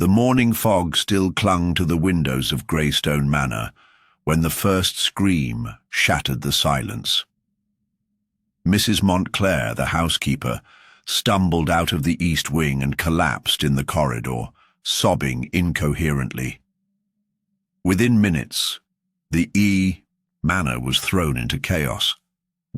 The morning fog still clung to the windows of Greystone Manor when the first scream shattered the silence. Mrs. Montclair, the housekeeper, stumbled out of the east wing and collapsed in the corridor, sobbing incoherently. Within minutes, the manor was thrown into chaos.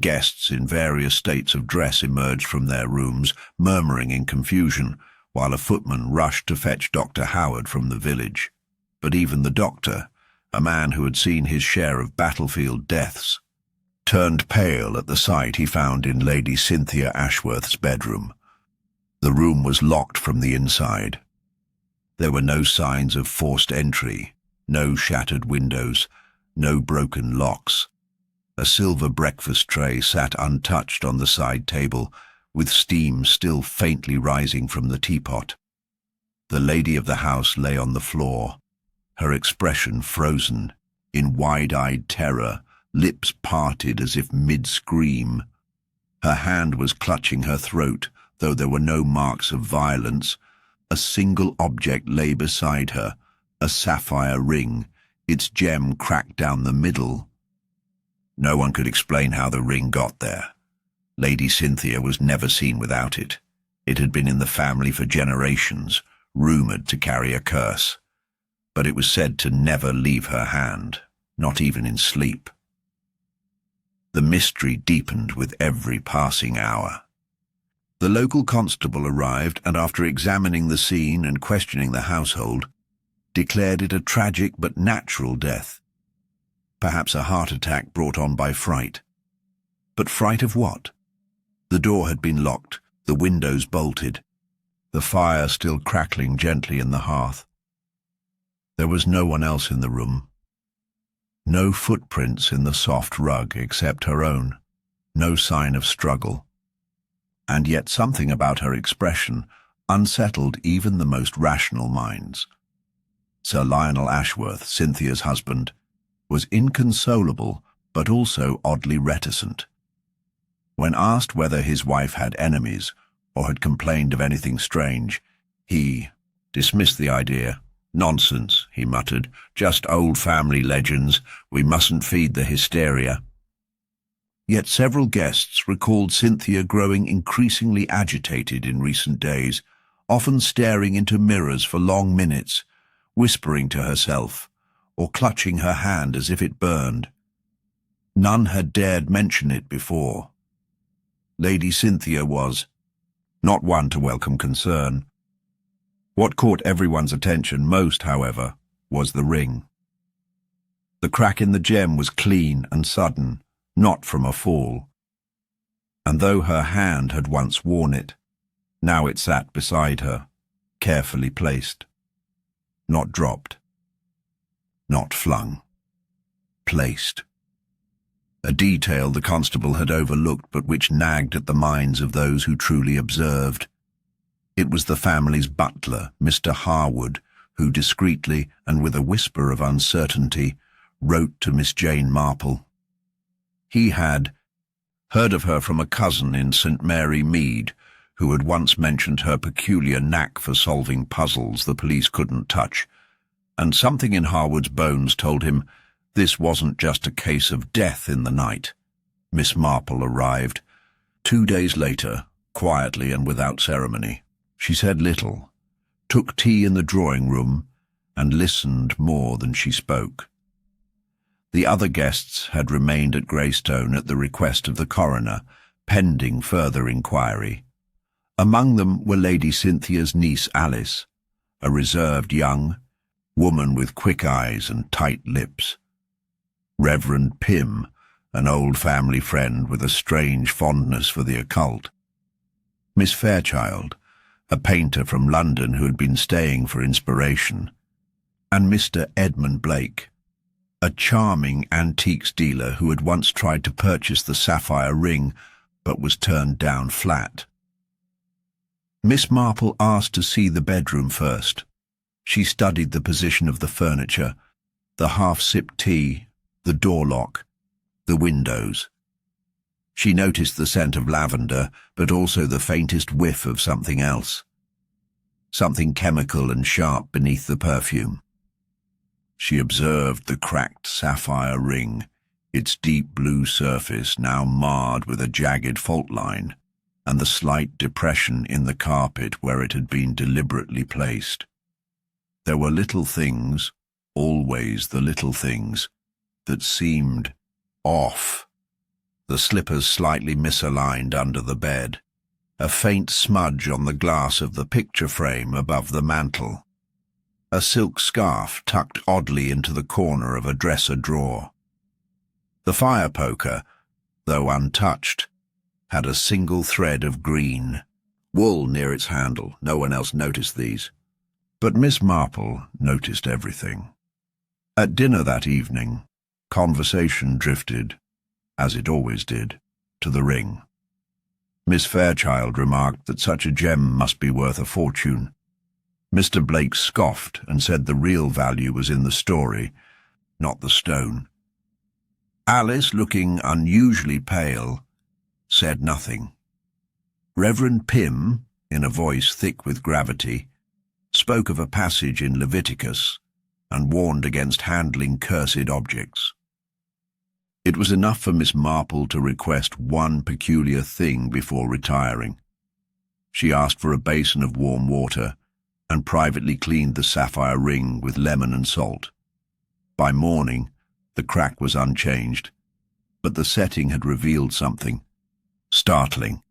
Guests in various states of dress emerged from their rooms, murmuring in confusion, while a footman rushed to fetch Dr. Howard from the village. But even the doctor, a man who had seen his share of battlefield deaths, turned pale at the sight he found in Lady Cynthia Ashworth's bedroom. The room was locked from the inside. There were no signs of forced entry, no shattered windows, no broken locks. A silver breakfast tray sat untouched on the side table, with steam still faintly rising from the teapot. The lady of the house lay on the floor, her expression frozen, in wide-eyed terror, lips parted as if mid-scream. Her hand was clutching her throat, though there were no marks of violence. A single object lay beside her, a sapphire ring, its gem cracked down the middle. No one could explain how the ring got there. Lady Cynthia was never seen without it. It had been in the family for generations, rumoured to carry a curse. But it was said to never leave her hand, not even in sleep. The mystery deepened with every passing hour. The local constable arrived and, after examining the scene and questioning the household, declared it a tragic but natural death. Perhaps a heart attack brought on by fright. But fright of what? The door had been locked, the windows bolted, the fire still crackling gently in the hearth. There was no one else in the room. No footprints in the soft rug except her own, no sign of struggle. And yet something about her expression unsettled even the most rational minds. Sir Lionel Ashworth, Cynthia's husband, was inconsolable but also oddly reticent. When asked whether his wife had enemies or had complained of anything strange, he dismissed the idea. "Nonsense," he muttered. "Just old family legends. We mustn't feed the hysteria." Yet several guests recalled Cynthia growing increasingly agitated in recent days, often staring into mirrors for long minutes, whispering to herself, or clutching her hand as if it burned. None had dared mention it before. Lady Cynthia was not one to welcome concern. What caught everyone's attention most, however, was the ring. The crack in the gem was clean and sudden, not from a fall. And though her hand had once worn it, now it sat beside her, carefully placed. Not dropped. Not flung. Placed. A detail the constable had overlooked but which nagged at the minds of those who truly observed. It was the family's butler, Mr. Harwood, who discreetly and with a whisper of uncertainty wrote to Miss Jane Marple. He had heard of her from a cousin in St. Mary Mead, who had once mentioned her peculiar knack for solving puzzles the police couldn't touch, and something in Harwood's bones told him this wasn't just a case of death in the night. Miss Marple arrived 2 days later, quietly and without ceremony. She said little, took tea in the drawing-room, and listened more than she spoke. The other guests had remained at Greystone at the request of the coroner, pending further inquiry. Among them were Lady Cynthia's niece Alice, a reserved young woman with quick eyes and tight lips. Reverend Pym, an old family friend with a strange fondness for the occult. Miss Fairchild, a painter from London who had been staying for inspiration. And Mr. Edmund Blake, a charming antiques dealer who had once tried to purchase the sapphire ring but was turned down flat. Miss Marple asked to see the bedroom first. She studied the position of the furniture, the half-sipped tea, the door lock, the windows. She noticed the scent of lavender, but also the faintest whiff of something else. something chemical and sharp beneath the perfume. She observed the cracked sapphire ring, its deep blue surface now marred with a jagged fault line, and the slight depression in the carpet where it had been deliberately placed. There were little things, always the little things, that seemed off. The slippers slightly misaligned under the bed, a faint smudge on the glass of the picture frame above the mantel, a silk scarf tucked oddly into the corner of a dresser drawer. The fire poker, though untouched, had a single thread of green wool near its handle. No one else noticed these, but Miss Marple noticed everything. At dinner that evening, conversation drifted, as it always did, to the ring. Miss Fairchild remarked that such a gem must be worth a fortune. Mr. Blake scoffed and said the real value was in the story, not the stone. Alice, looking unusually pale, said nothing. Reverend Pym, in a voice thick with gravity, spoke of a passage in Leviticus and warned against handling cursed objects. It was enough for Miss Marple to request one peculiar thing before retiring. She asked for a basin of warm water and privately cleaned the sapphire ring with lemon and salt. By morning, the crack was unchanged, but the setting had revealed something startling,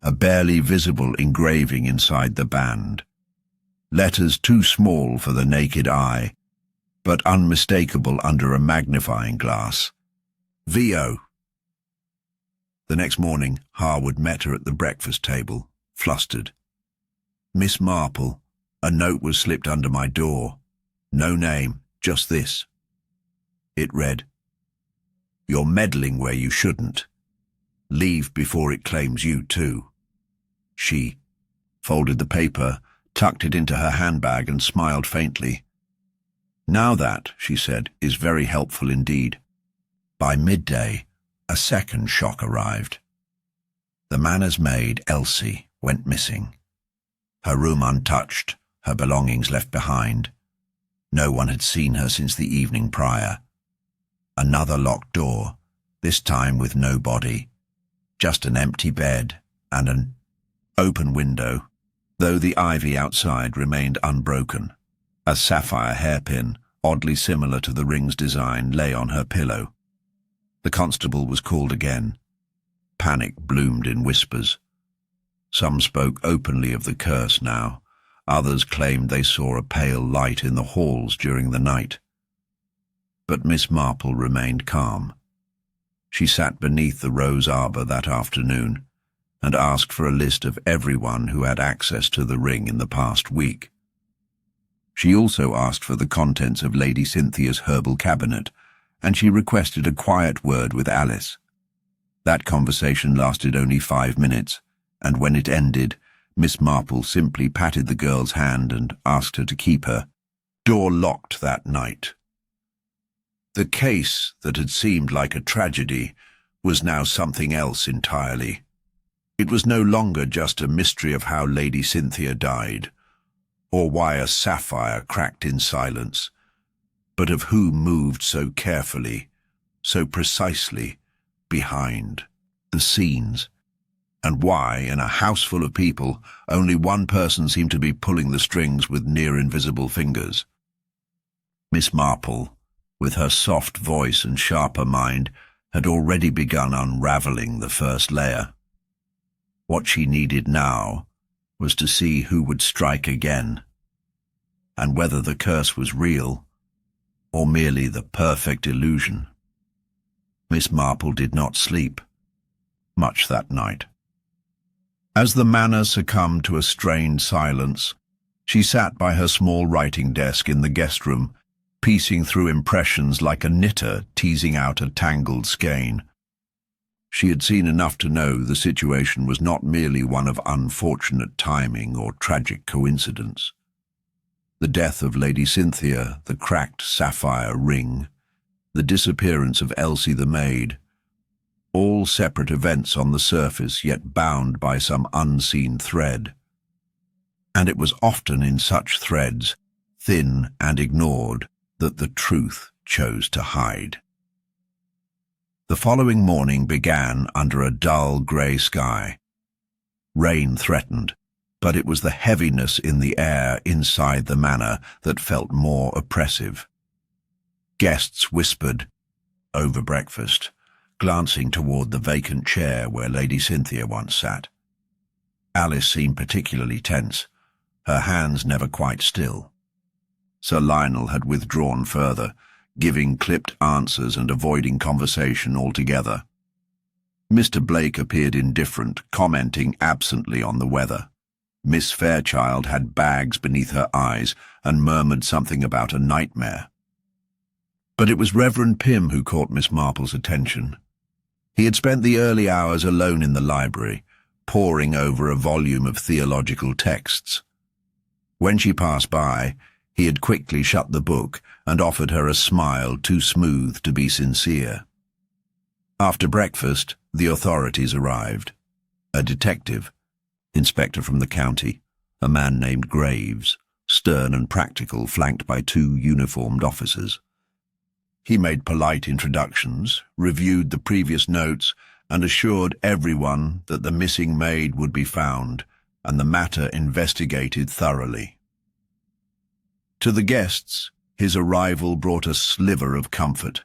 a barely visible engraving inside the band. Letters too small for the naked eye, but unmistakable under a magnifying glass. V.O. The next morning, Harwood met her at the breakfast table, flustered. "Miss Marple, a note was slipped under my door. No name, just this." It read, "You're meddling where you shouldn't. Leave before it claims you too." She folded the paper, tucked it into her handbag and smiled faintly. "Now that," she said, "is very helpful indeed." By midday, a second shock arrived. The manor's maid, Elsie, went missing. Her room untouched, her belongings left behind. No one had seen her since the evening prior. Another locked door, this time with no body, just an empty bed and an open window, though the ivy outside remained unbroken. A sapphire hairpin, oddly similar to the ring's design, lay on her pillow. The constable was called again. Panic bloomed in whispers. Some spoke openly of the curse now. Others claimed they saw a pale light in the halls during the night. But Miss Marple remained calm. She sat beneath the rose arbor that afternoon and asked for a list of everyone who had access to the ring in the past week. She also asked for the contents of Lady Cynthia's herbal cabinet, and she requested a quiet word with Alice. That conversation lasted only 5 minutes, and when it ended, Miss Marple simply patted the girl's hand and asked her to keep her door locked that night. The case that had seemed like a tragedy was now something else entirely. It was no longer just a mystery of how Lady Cynthia died, or why a sapphire cracked in silence, but of who moved so carefully, so precisely, behind the scenes, and why, in a house full of people, only one person seemed to be pulling the strings with near-invisible fingers. Miss Marple, with her soft voice and sharper mind, had already begun unraveling the first layer. What she needed now was to see who would strike again, and whether the curse was real or merely the perfect illusion. Miss Marple did not sleep much that night. As the manor succumbed to a strained silence, she sat by her small writing desk in the guest room, piecing through impressions like a knitter teasing out a tangled skein. She had seen enough to know the situation was not merely one of unfortunate timing or tragic coincidence. The death of Lady Cynthia, the cracked sapphire ring, the disappearance of Elsie the maid, all separate events on the surface yet bound by some unseen thread. And it was often in such threads, thin and ignored, that the truth chose to hide. The following morning began under a dull grey sky. Rain threatened, but it was the heaviness in the air inside the manor that felt more oppressive. Guests whispered over breakfast, glancing toward the vacant chair where Lady Cynthia once sat. Alice seemed particularly tense, her hands never quite still. Sir Lionel had withdrawn further, giving clipped answers and avoiding conversation altogether. Mr. Blake appeared indifferent, commenting absently on the weather. Miss Fairchild had bags beneath her eyes and murmured something about a nightmare. But it was Reverend Pym who caught Miss Marple's attention. He had spent the early hours alone in the library, poring over a volume of theological texts. When she passed by, he had quickly shut the book and offered her a smile too smooth to be sincere. After breakfast, the authorities arrived. A detective, inspector from the county, a man named Graves, stern and practical, flanked by two uniformed officers. He made polite introductions, reviewed the previous notes, and assured everyone that the missing maid would be found and the matter investigated thoroughly. To the guests, his arrival brought a sliver of comfort.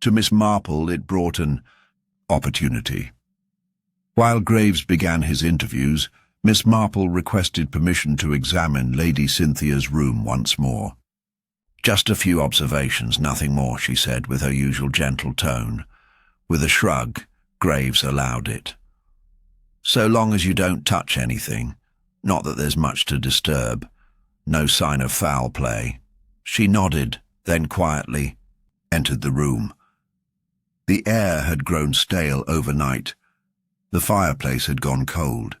To Miss Marple, it brought an opportunity. While Graves began his interviews, Miss Marple requested permission to examine Lady Cynthia's room once more. "Just a few observations, nothing more," she said with her usual gentle tone. With a shrug, Graves allowed it. "So long as you don't touch anything, not that there's much to disturb. No sign of foul play." She nodded, then quietly entered the room. The air had grown stale overnight. The fireplace had gone cold.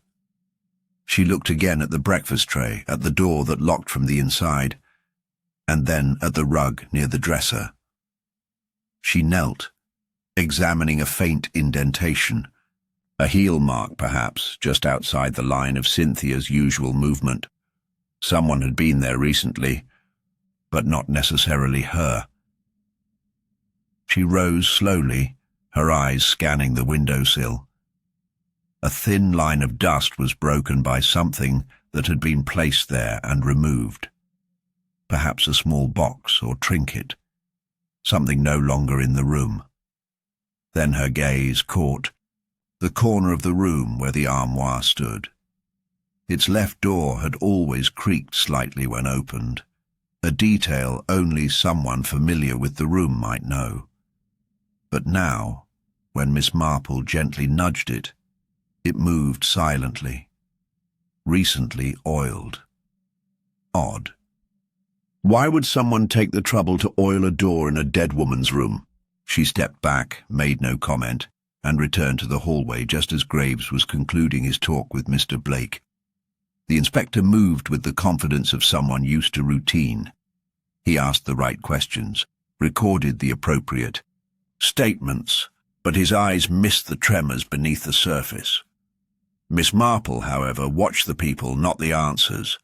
She looked again at the breakfast tray, at the door that locked from the inside, and then at the rug near the dresser. She knelt, examining a faint indentation, a heel mark perhaps, just outside the line of Cynthia's usual movement. Someone had been there recently, but not necessarily her. She rose slowly, her eyes scanning the windowsill. A thin line of dust was broken by something that had been placed there and removed. Perhaps a small box or trinket, something no longer in the room. Then her gaze caught the corner of the room where the armoire stood. Its left door had always creaked slightly when opened, a detail only someone familiar with the room might know. But now, when Miss Marple gently nudged it, it moved silently, recently oiled. Odd. Why would someone take the trouble to oil a door in a dead woman's room? She stepped back, made no comment, and returned to the hallway just as Graves was concluding his talk with Mr. Blake. The inspector moved with the confidence of someone used to routine. He asked the right questions, recorded the appropriate statements, but his eyes missed the tremors beneath the surface. Miss Marple, however, watched the people, not the answers.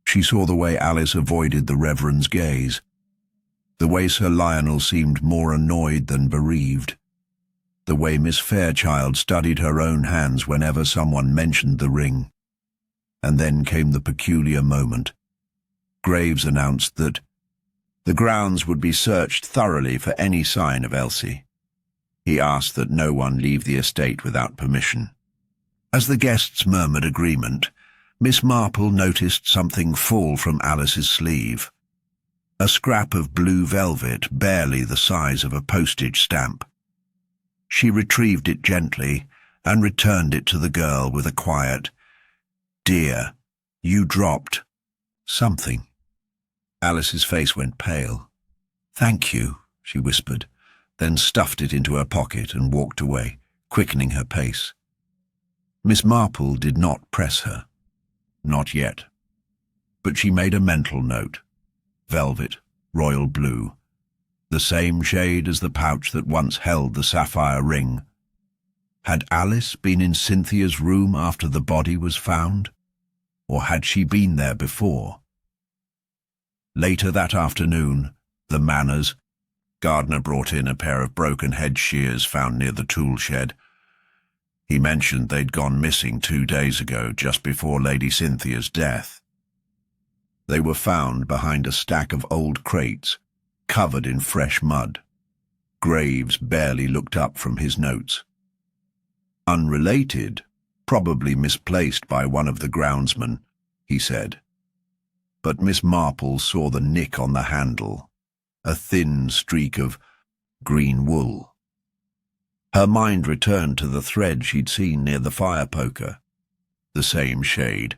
She saw the way Alice avoided the Reverend's gaze, the way Sir Lionel seemed more annoyed than bereaved, the way Miss Fairchild studied her own hands whenever someone mentioned the ring. And then came the peculiar moment. Graves announced that the grounds would be searched thoroughly for any sign of Elsie. He asked that no one leave the estate without permission. As the guests murmured agreement, Miss Marple noticed something fall from Alice's sleeve. A scrap of blue velvet, barely the size of a postage stamp. She retrieved it gently and returned it to the girl with a quiet, "Dear, you dropped something." Alice's face went pale. "Thank you," she whispered, then stuffed it into her pocket and walked away, quickening her pace. Miss Marple did not press her. Not yet. But she made a mental note. Velvet, royal blue, the same shade as the pouch that once held the sapphire ring. Had Alice been in Cynthia's room after the body was found? or had she been there before? Later that afternoon, the Manners, Gardner brought in a pair of broken head shears found near the tool shed. He mentioned they'd gone missing 2 days ago, just before Lady Cynthia's death. They were found behind a stack of old crates, covered in fresh mud. Graves barely looked up from his notes. Unrelated, probably misplaced by one of the groundsmen, he said. But Miss Marple saw the nick on the handle, a thin streak of green wool. Her mind returned to the thread she'd seen near the fire poker, the same shade.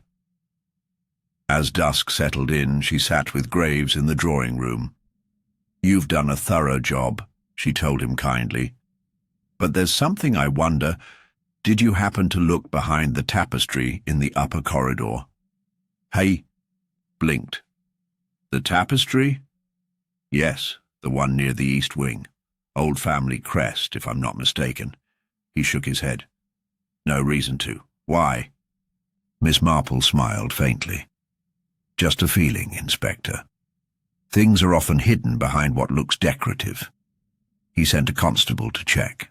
As dusk settled in, she sat with Graves in the drawing room. "You've done a thorough job," she told him kindly. "But there's something I wonder. Did you happen to look behind the tapestry in the upper corridor?" Hay blinked. "The tapestry?" "Yes, the one near the east wing. Old family crest, if I'm not mistaken." He shook his head. "No reason to. Why?" Miss Marple smiled faintly. "Just a feeling, Inspector. Things are often hidden behind what looks decorative." He sent a constable to check.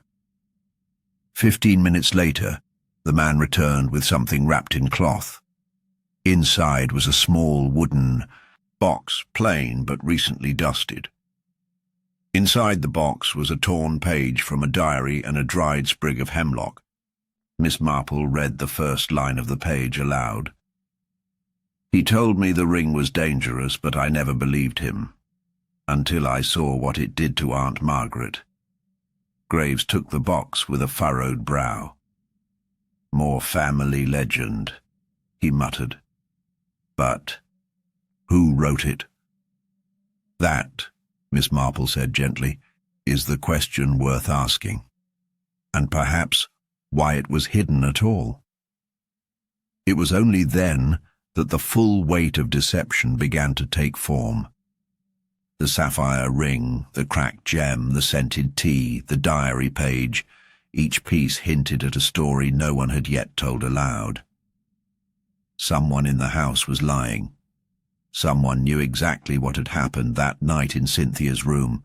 15 minutes later, the man returned with something wrapped in cloth. Inside was a small wooden box, plain but recently dusted. Inside the box was a torn page from a diary and a dried sprig of hemlock. Miss Marple read the first line of the page aloud. "He told me the ring was dangerous, but I never believed him, until I saw what it did to Aunt Margaret." Graves took the box with a furrowed brow. "More family legend," he muttered. "But who wrote it?" "That," Miss Marple said gently, "is the question worth asking. And perhaps why it was hidden at all." It was only then that the full weight of deception began to take form. The sapphire ring, the cracked gem, the scented tea, the diary page, each piece hinted at a story no one had yet told aloud. Someone in the house was lying. Someone knew exactly what had happened that night in Cynthia's room.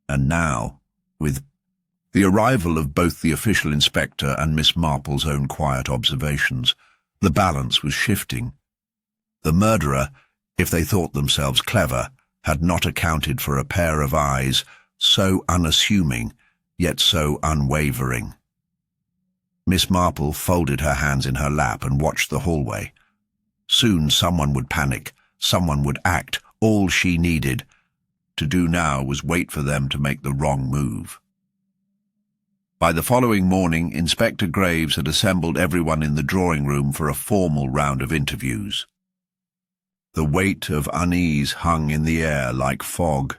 And now, with the arrival of both the official inspector and Miss Marple's own quiet observations, the balance was shifting. The murderer, if they thought themselves clever, had not accounted for a pair of eyes so unassuming, yet so unwavering. Miss Marple folded her hands in her lap and watched the hallway. Soon someone would panic, someone would act. All she needed to do now was wait for them to make the wrong move. By the following morning, Inspector Graves had assembled everyone in the drawing room for a formal round of interviews. The weight of unease hung in the air like fog.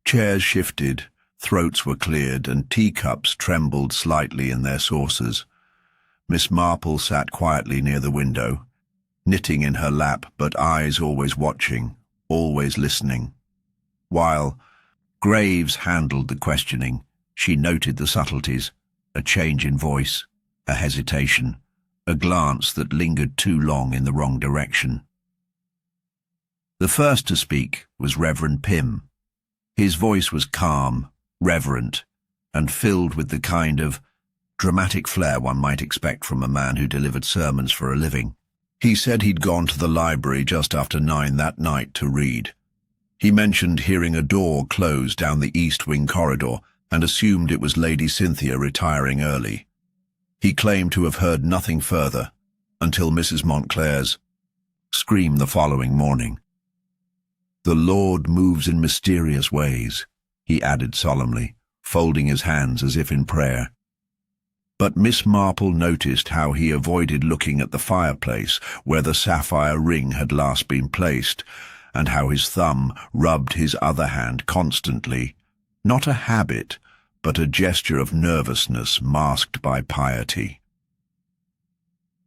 Chairs shifted, throats were cleared, and teacups trembled slightly in their saucers. Miss Marple sat quietly near the window, knitting in her lap, but eyes always watching, always listening. While Graves handled the questioning, she noted the subtleties, a change in voice, a hesitation, a glance that lingered too long in the wrong direction. The first to speak was Reverend Pym. His voice was calm, reverent, and filled with the kind of dramatic flair one might expect from a man who delivered sermons for a living. He said he'd gone to the library just after 9 that night to read. He mentioned hearing a door close down the east wing corridor and assumed it was Lady Cynthia retiring early. He claimed to have heard nothing further until Mrs. Montclair's scream the following morning. "The Lord moves in mysterious ways," he added solemnly, folding his hands as if in prayer. But Miss Marple noticed how he avoided looking at the fireplace where the sapphire ring had last been placed, and how his thumb rubbed his other hand constantly, not a habit, but a gesture of nervousness masked by piety.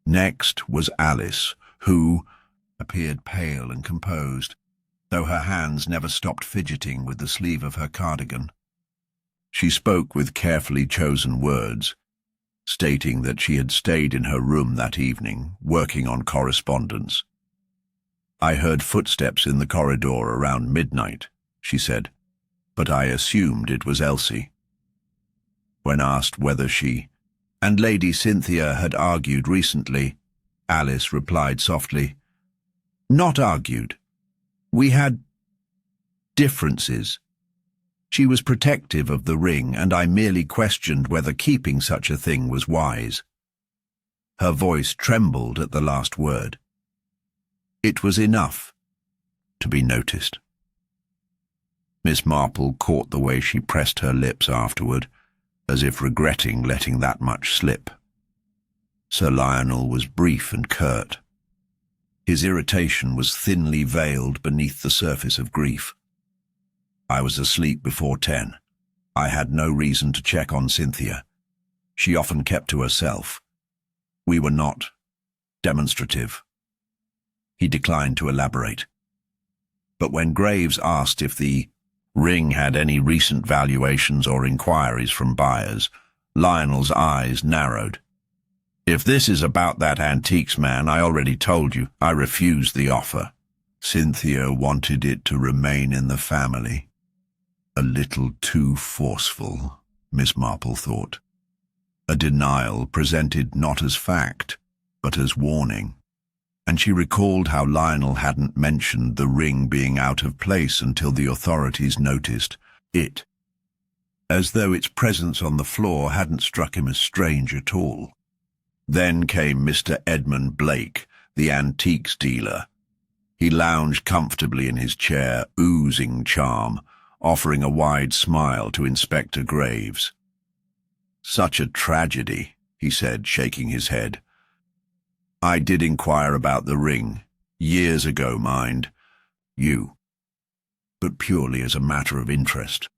Next was Alice, who appeared pale and composed, though her hands never stopped fidgeting with the sleeve of her cardigan. She spoke with carefully chosen words. stating that she had stayed in her room that evening, working on correspondence. "I heard footsteps in the corridor around midnight," she said, "but I assumed it was Elsie." When asked whether she and Lady Cynthia had argued recently, Alice replied softly, "Not argued. We had differences. She was protective of the ring, and I merely questioned whether keeping such a thing was wise." Her voice trembled at the last word. It was enough to be noticed. Miss Marple caught the way she pressed her lips afterward, as if regretting letting that much slip. Sir Lionel was brief and curt. His irritation was thinly veiled beneath the surface of grief. "I was asleep before 10. I had no reason to check on Cynthia. She often kept to herself. We were not demonstrative." He declined to elaborate. But when Graves asked if the ring had any recent valuations or inquiries from buyers, Lionel's eyes narrowed. "If this is about that antiques man, I already told you I refused the offer. Cynthia wanted it to remain in the family." A little too forceful, Miss Marple thought. A denial presented not as fact, but as warning. And she recalled how Lionel hadn't mentioned the ring being out of place until the authorities noticed it, as though its presence on the floor hadn't struck him as strange at all. Then came Mr. Edmund Blake, the antiques dealer. He lounged comfortably in his chair, oozing charm, offering a wide smile to Inspector Graves. "Such a tragedy," he said, shaking his head. "I did inquire about the ring, years ago, mind you, but purely as a matter of interest.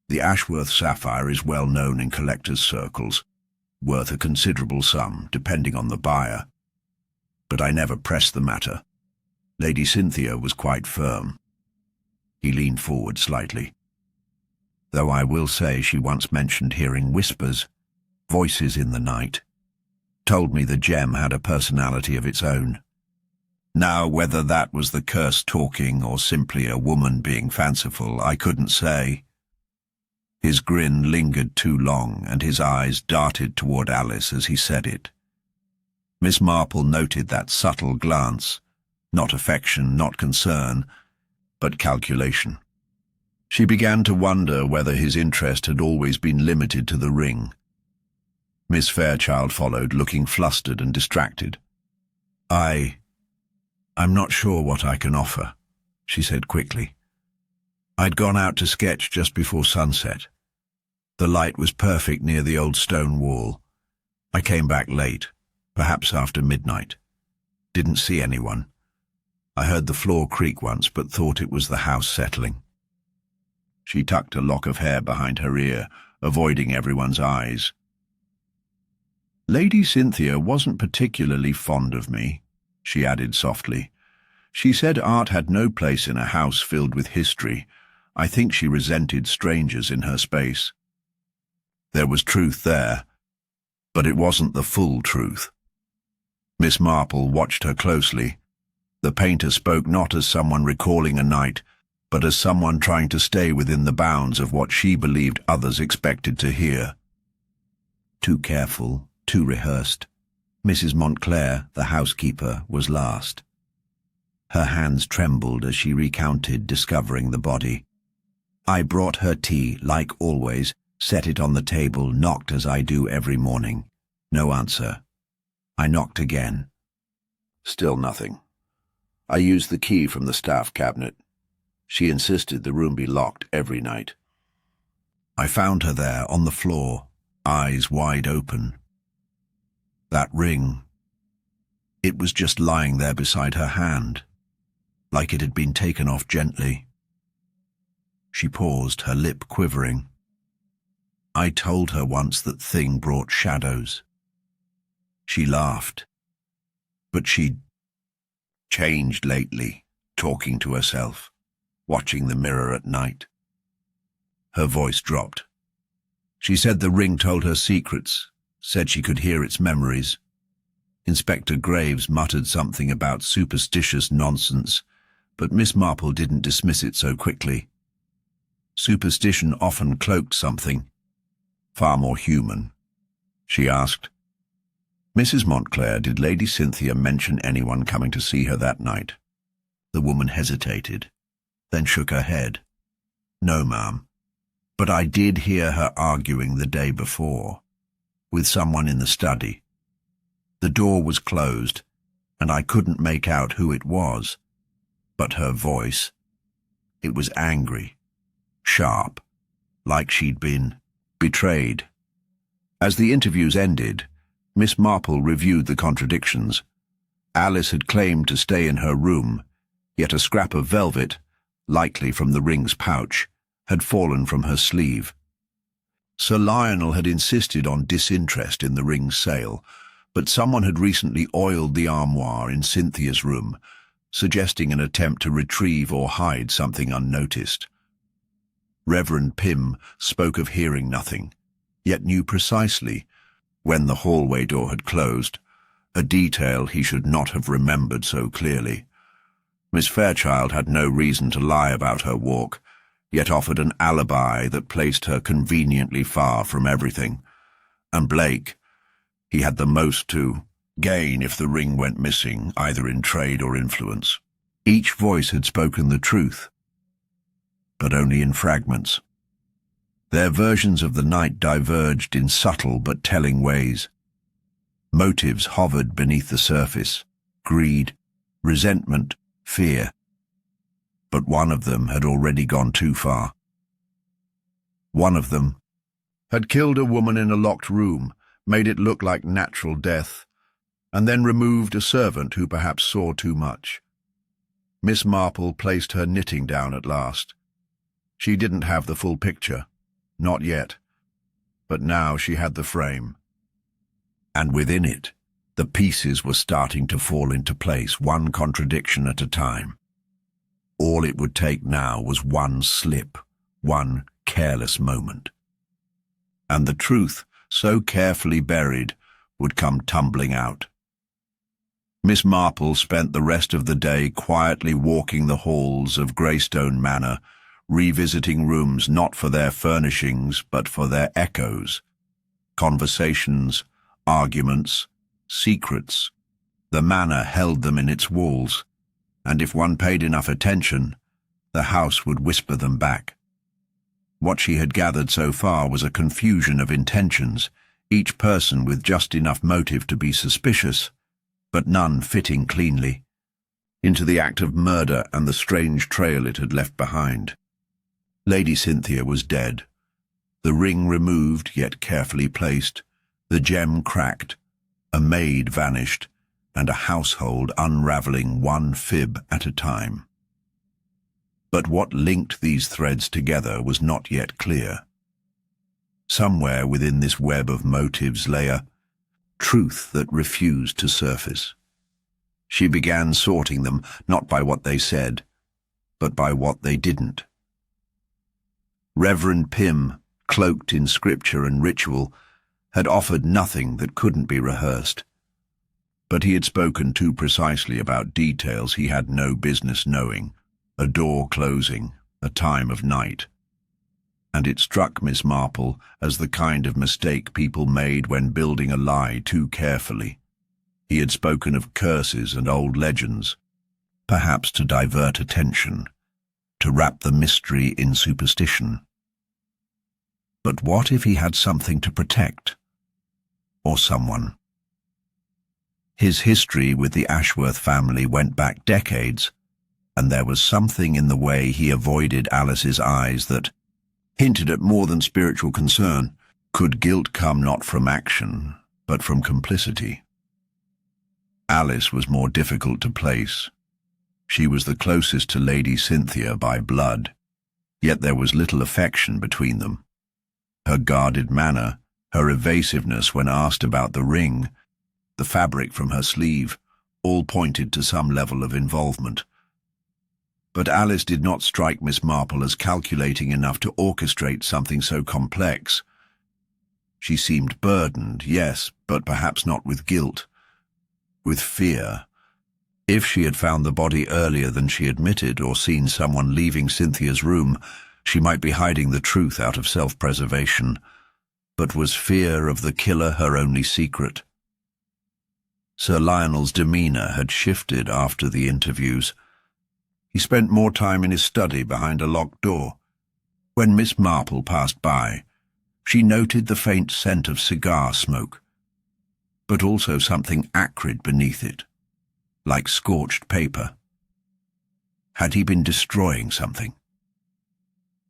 The Ashworth sapphire is well known in collectors' circles, worth a considerable sum, depending on the buyer. But I never pressed the matter. Lady Cynthia was quite firm." He leaned forward slightly. "Though I will say she once mentioned hearing whispers, voices in the night. Told me the gem had a personality of its own. Now, whether that was the curse talking or simply a woman being fanciful, I couldn't say." His grin lingered too long, and his eyes darted toward Alice as he said it. Miss Marple noted that subtle glance, not affection, not concern, but calculation. She began to wonder whether his interest had always been limited to the ring. Miss Fairchild followed, looking flustered and distracted. I'm not sure what I can offer," she said quickly. "I'd gone out to sketch just before sunset. The light was perfect near the old stone wall. I came back late, perhaps after midnight. Didn't see anyone. I heard the floor creak once, but thought it was the house settling." She tucked a lock of hair behind her ear, avoiding everyone's eyes. "Lady Cynthia wasn't particularly fond of me," she added softly. "She said art had no place in a house filled with history. I think she resented strangers in her space." There was truth there, but it wasn't the full truth. Miss Marple watched her closely. The painter spoke not as someone recalling a night, but as someone trying to stay within the bounds of what she believed others expected to hear. Too careful, too rehearsed. Mrs. Montclair, the housekeeper, was last. Her hands trembled as she recounted discovering the body. "I brought her tea, like always, set it on the table, knocked as I do every morning. No answer. I knocked again. Still nothing. I used the key from the staff cabinet. She insisted the room be locked every night. I found her there on the floor, eyes wide open. That ring, it was just lying there beside her hand, like it had been taken off gently." She paused, her lip quivering. "I told her once that thing brought shadows." She laughed. But she'd changed lately, talking to herself, watching the mirror at night. Her voice dropped. "She said the ring told her secrets, said she could hear its memories. Inspector Graves muttered something about superstitious nonsense, but Miss Marple didn't dismiss it so quickly. Superstition often cloaked something far more human. She asked, "Mrs. Montclair, did Lady Cynthia mention anyone coming to see her that night?" The woman hesitated, then shook her head. "No, ma'am. But I did hear her arguing the day before, with someone in the study. The door was closed, and I couldn't make out who it was. But her voice, it was angry, sharp, like she'd been betrayed." As the interviews ended, Miss Marple reviewed the contradictions. Alice had claimed to stay in her room, yet a scrap of velvet, likely from the ring's pouch, had fallen from her sleeve. Sir Lionel had insisted on disinterest in the ring's sale, but someone had recently oiled the armoire in Cynthia's room, suggesting an attempt to retrieve or hide something unnoticed. Reverend Pym spoke of hearing nothing, yet knew precisely, when the hallway door had closed, a detail he should not have remembered so clearly. Miss Fairchild had no reason to lie about her walk, yet offered an alibi that placed her conveniently far from everything. And Blake, he had the most to gain if the ring went missing, either in trade or influence. Each voice had spoken the truth, but only in fragments. Their versions of the night diverged in subtle but telling ways. Motives hovered beneath the surface: greed, resentment, fear. But one of them had already gone too far. One of them had killed a woman in a locked room, made it look like natural death, and then removed a servant who perhaps saw too much. Miss Marple placed her knitting down at last. She didn't have the full picture, not yet, but now she had the frame. And within it, the pieces were starting to fall into place, one contradiction at a time. All it would take now was one slip, one careless moment. And the truth, so carefully buried, would come tumbling out. Miss Marple spent the rest of the day quietly walking the halls of Greystone Manor, revisiting rooms not for their furnishings but for their echoes. Conversations, arguments, secrets. The manor held them in its walls, and if one paid enough attention, the house would whisper them back. What she had gathered so far was a confusion of intentions, each person with just enough motive to be suspicious, but none fitting cleanly into the act of murder and the strange trail it had left behind. Lady Cynthia was dead, the ring removed yet carefully placed, the gem cracked, a maid vanished, and a household unraveling one fib at a time. But what linked these threads together was not yet clear. Somewhere within this web of motives lay a truth that refused to surface. She began sorting them, not by what they said, but by what they didn't. Reverend Pym, cloaked in scripture and ritual, had offered nothing that couldn't be rehearsed. But he had spoken too precisely about details he had no business knowing, a door closing, a time of night. And it struck Miss Marple as the kind of mistake people made when building a lie too carefully. He had spoken of curses and old legends, perhaps to divert attention, to wrap the mystery in superstition. But what if he had something to protect? Or someone? His history with the Ashworth family went back decades, and there was something in the way he avoided Alice's eyes that hinted at more than spiritual concern. Could guilt come not from action, but from complicity? Alice was more difficult to place. She was the closest to Lady Cynthia by blood, yet there was little affection between them. Her guarded manner, her evasiveness when asked about the ring, the fabric from her sleeve, all pointed to some level of involvement. But Alice did not strike Miss Marple as calculating enough to orchestrate something so complex. She seemed burdened, yes, but perhaps not with guilt. With fear. If she had found the body earlier than she admitted or seen someone leaving Cynthia's room, she might be hiding the truth out of self-preservation. But was fear of the killer her only secret? Sir Lionel's demeanour had shifted after the interviews. He spent more time in his study behind a locked door. When Miss Marple passed by, she noted the faint scent of cigar smoke, but also something acrid beneath it, like scorched paper. Had he been destroying something?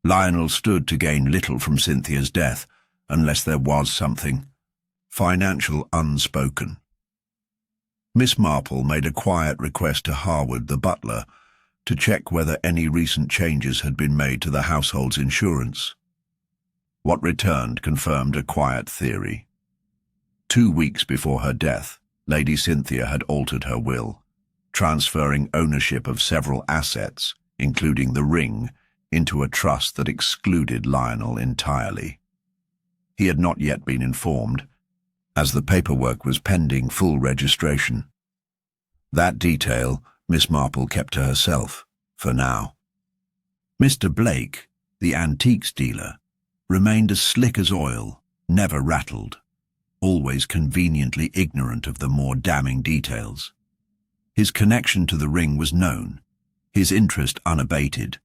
Lionel stood to gain little from Cynthia's death, unless there was something. Financial unspoken. Miss Marple made a quiet request to Harwood, the butler, to check whether any recent changes had been made to the household's insurance. What returned confirmed a quiet theory. 2 weeks before her death, Lady Cynthia had altered her will, transferring ownership of several assets, including the ring, into a trust that excluded Lionel entirely. He had not yet been informed, as the paperwork was pending full registration. That detail Miss Marple kept to herself, for now. Mr. Blake, the antiques dealer, remained as slick as oil, never rattled, always conveniently ignorant of the more damning details. His connection to the ring was known, his interest unabated.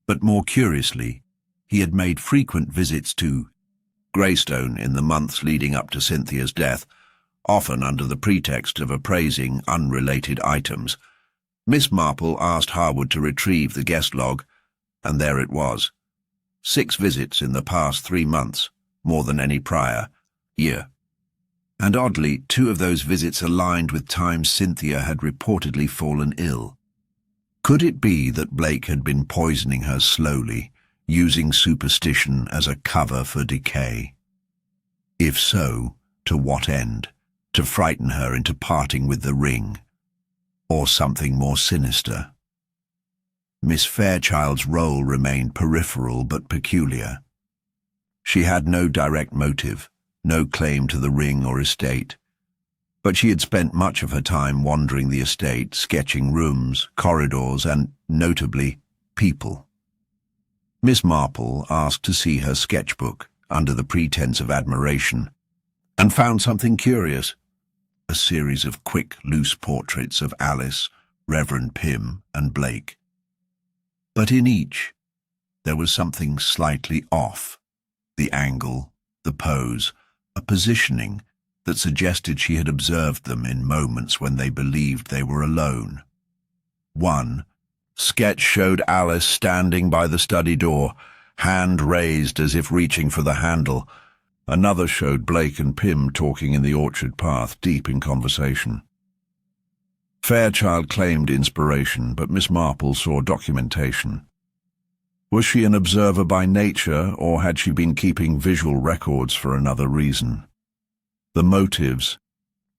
But more curiously, he had made frequent visits to Greystone in the months leading up to Cynthia's death, often under the pretext of appraising unrelated items. Miss Marple asked Harwood to retrieve the guest log, and there it was. 6 visits in the past 3 months, more than any prior year. And oddly, 2 of those visits aligned with times Cynthia had reportedly fallen ill. Could it be that Blake had been poisoning her slowly, using superstition as a cover for decay? If so, to what end? To frighten her into parting with the ring? Or something more sinister? Miss Fairchild's role remained peripheral but peculiar. She had no direct motive, no claim to the ring or estate, but she had spent much of her time wandering the estate, sketching rooms, corridors, and, notably, people. Miss Marple asked to see her sketchbook under the pretense of admiration, and found something curious: a series of quick, loose portraits of Alice, Reverend Pym, and Blake. But in each, there was something slightly off: the angle, the pose, a positioning that suggested she had observed them in moments when they believed they were alone. One sketch showed Alice standing by the study door, hand raised as if reaching for the handle. Another showed Blake and Pym talking in the orchard path, deep in conversation. Fairchild claimed inspiration, but Miss Marple saw documentation. Was she an observer by nature, or had she been keeping visual records for another reason? The motives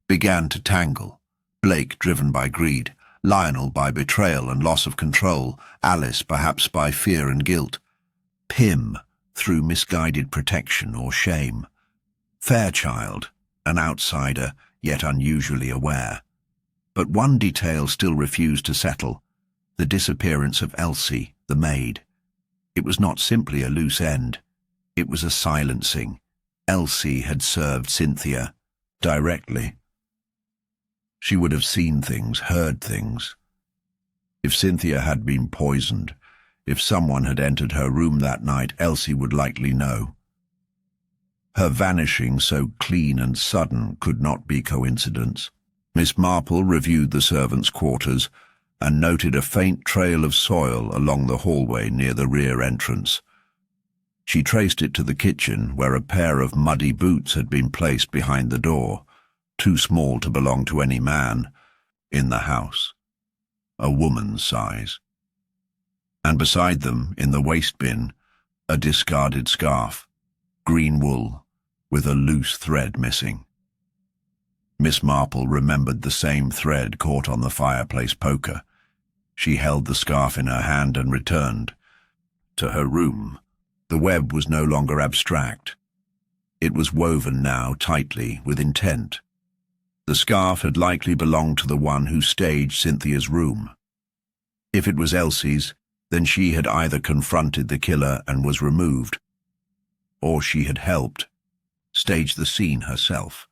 began to tangle. Blake driven by greed, Lionel by betrayal and loss of control, Alice perhaps by fear and guilt, Pym through misguided protection or shame, Fairchild, an outsider yet unusually aware. But one detail still refused to settle: the disappearance of Elsie, the maid. It was not simply a loose end, it was a silencing. Elsie had served Cynthia directly. She would have seen things, heard things. If Cynthia had been poisoned, if someone had entered her room that night, Elsie would likely know. Her vanishing so clean and sudden could not be coincidence. Miss Marple reviewed the servants' quarters and noted a faint trail of soil along the hallway near the rear entrance. She traced it to the kitchen, where a pair of muddy boots had been placed behind the door, too small to belong to any man in the house, a woman's size. And beside them, in the waste bin, a discarded scarf, green wool, with a loose thread missing. Miss Marple remembered the same thread caught on the fireplace poker. She held the scarf in her hand and returned to her room. The web was no longer abstract. It was woven now tightly, with intent. The scarf had likely belonged to the one who staged Cynthia's room. If it was Elsie's, then she had either confronted the killer and was removed, or she had helped, staged the scene herself.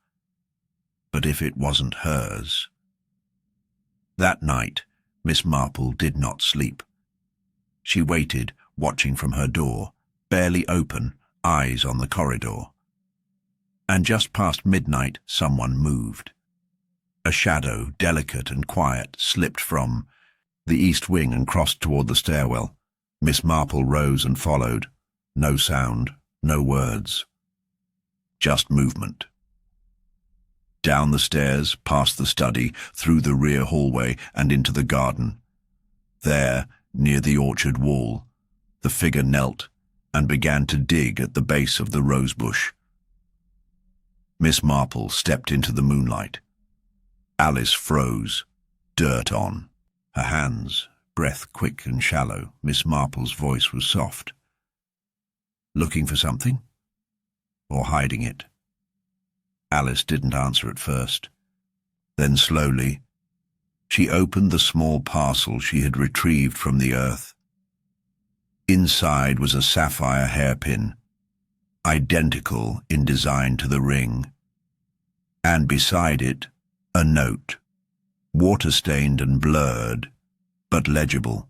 But if it wasn't hers... That night, Miss Marple did not sleep. She waited, watching from her door, barely open, eyes on the corridor. And just past midnight, someone moved. A shadow, delicate and quiet, slipped from the east wing and crossed toward the stairwell. Miss Marple rose and followed. No sound, no words. Just movement. Down the stairs, past the study, through the rear hallway and into the garden. There, near the orchard wall, the figure knelt and began to dig at the base of the rosebush. Miss Marple stepped into the moonlight. Alice froze, dirt on. Her hands, breath quick and shallow. Miss Marple's voice was soft. Looking for something? Or hiding it? Alice didn't answer at first. Then slowly, she opened the small parcel she had retrieved from the earth. Inside was a sapphire hairpin, identical in design to the ring. And beside it, a note, water-stained and blurred, but legible.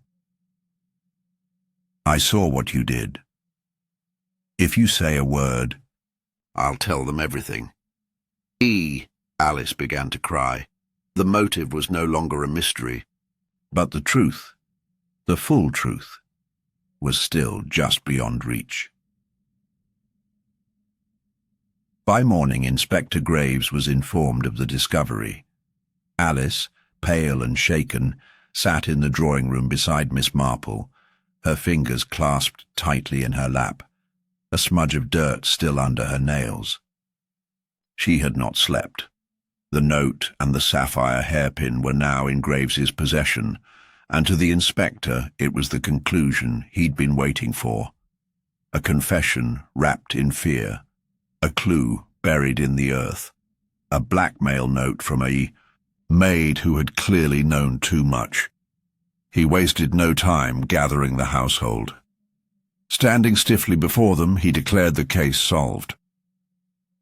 I saw what you did. If you say a word, I'll tell them everything. Alice began to cry. The motive was no longer a mystery, but the truth, the full truth, was still just beyond reach. By morning, Inspector Graves was informed of the discovery. Alice, pale and shaken, sat in the drawing-room beside Miss Marple, her fingers clasped tightly in her lap, a smudge of dirt still under her nails. She had not slept. The note and the sapphire hairpin were now in Graves's possession, and to the inspector it was the conclusion he'd been waiting for. A confession wrapped in fear, a clue buried in the earth, a blackmail note from a maid who had clearly known too much. He wasted no time gathering the household. Standing stiffly before them, he declared the case solved.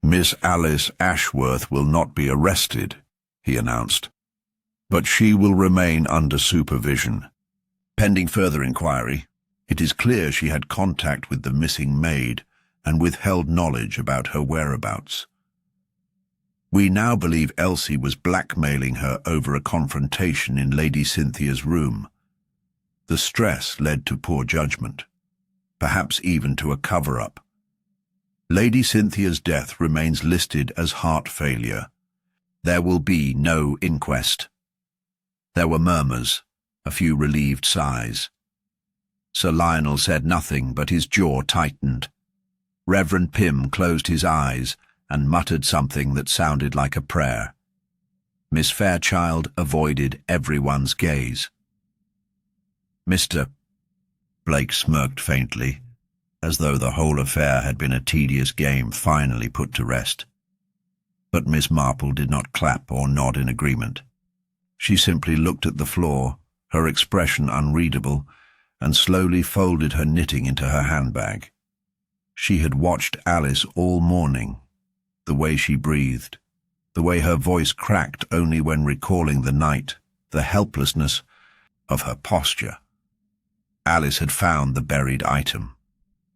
Miss Alice Ashworth will not be arrested, he announced, but she will remain under supervision. Pending further inquiry, it is clear she had contact with the missing maid and withheld knowledge about her whereabouts. We now believe Elsie was blackmailing her over a confrontation in Lady Cynthia's room. The stress led to poor judgment, perhaps even to a cover-up. Lady Cynthia's death remains listed as heart failure. There will be no inquest. There were murmurs, a few relieved sighs. Sir Lionel said nothing, but his jaw tightened. Reverend Pym closed his eyes and muttered something that sounded like a prayer. Miss Fairchild avoided everyone's gaze. Mr. Blake smirked faintly, as though the whole affair had been a tedious game finally put to rest. But Miss Marple did not clap or nod in agreement. She simply looked at the floor, her expression unreadable, and slowly folded her knitting into her handbag. She had watched Alice all morning, the way she breathed, the way her voice cracked only when recalling the night, the helplessness of her posture. Alice had found the buried item.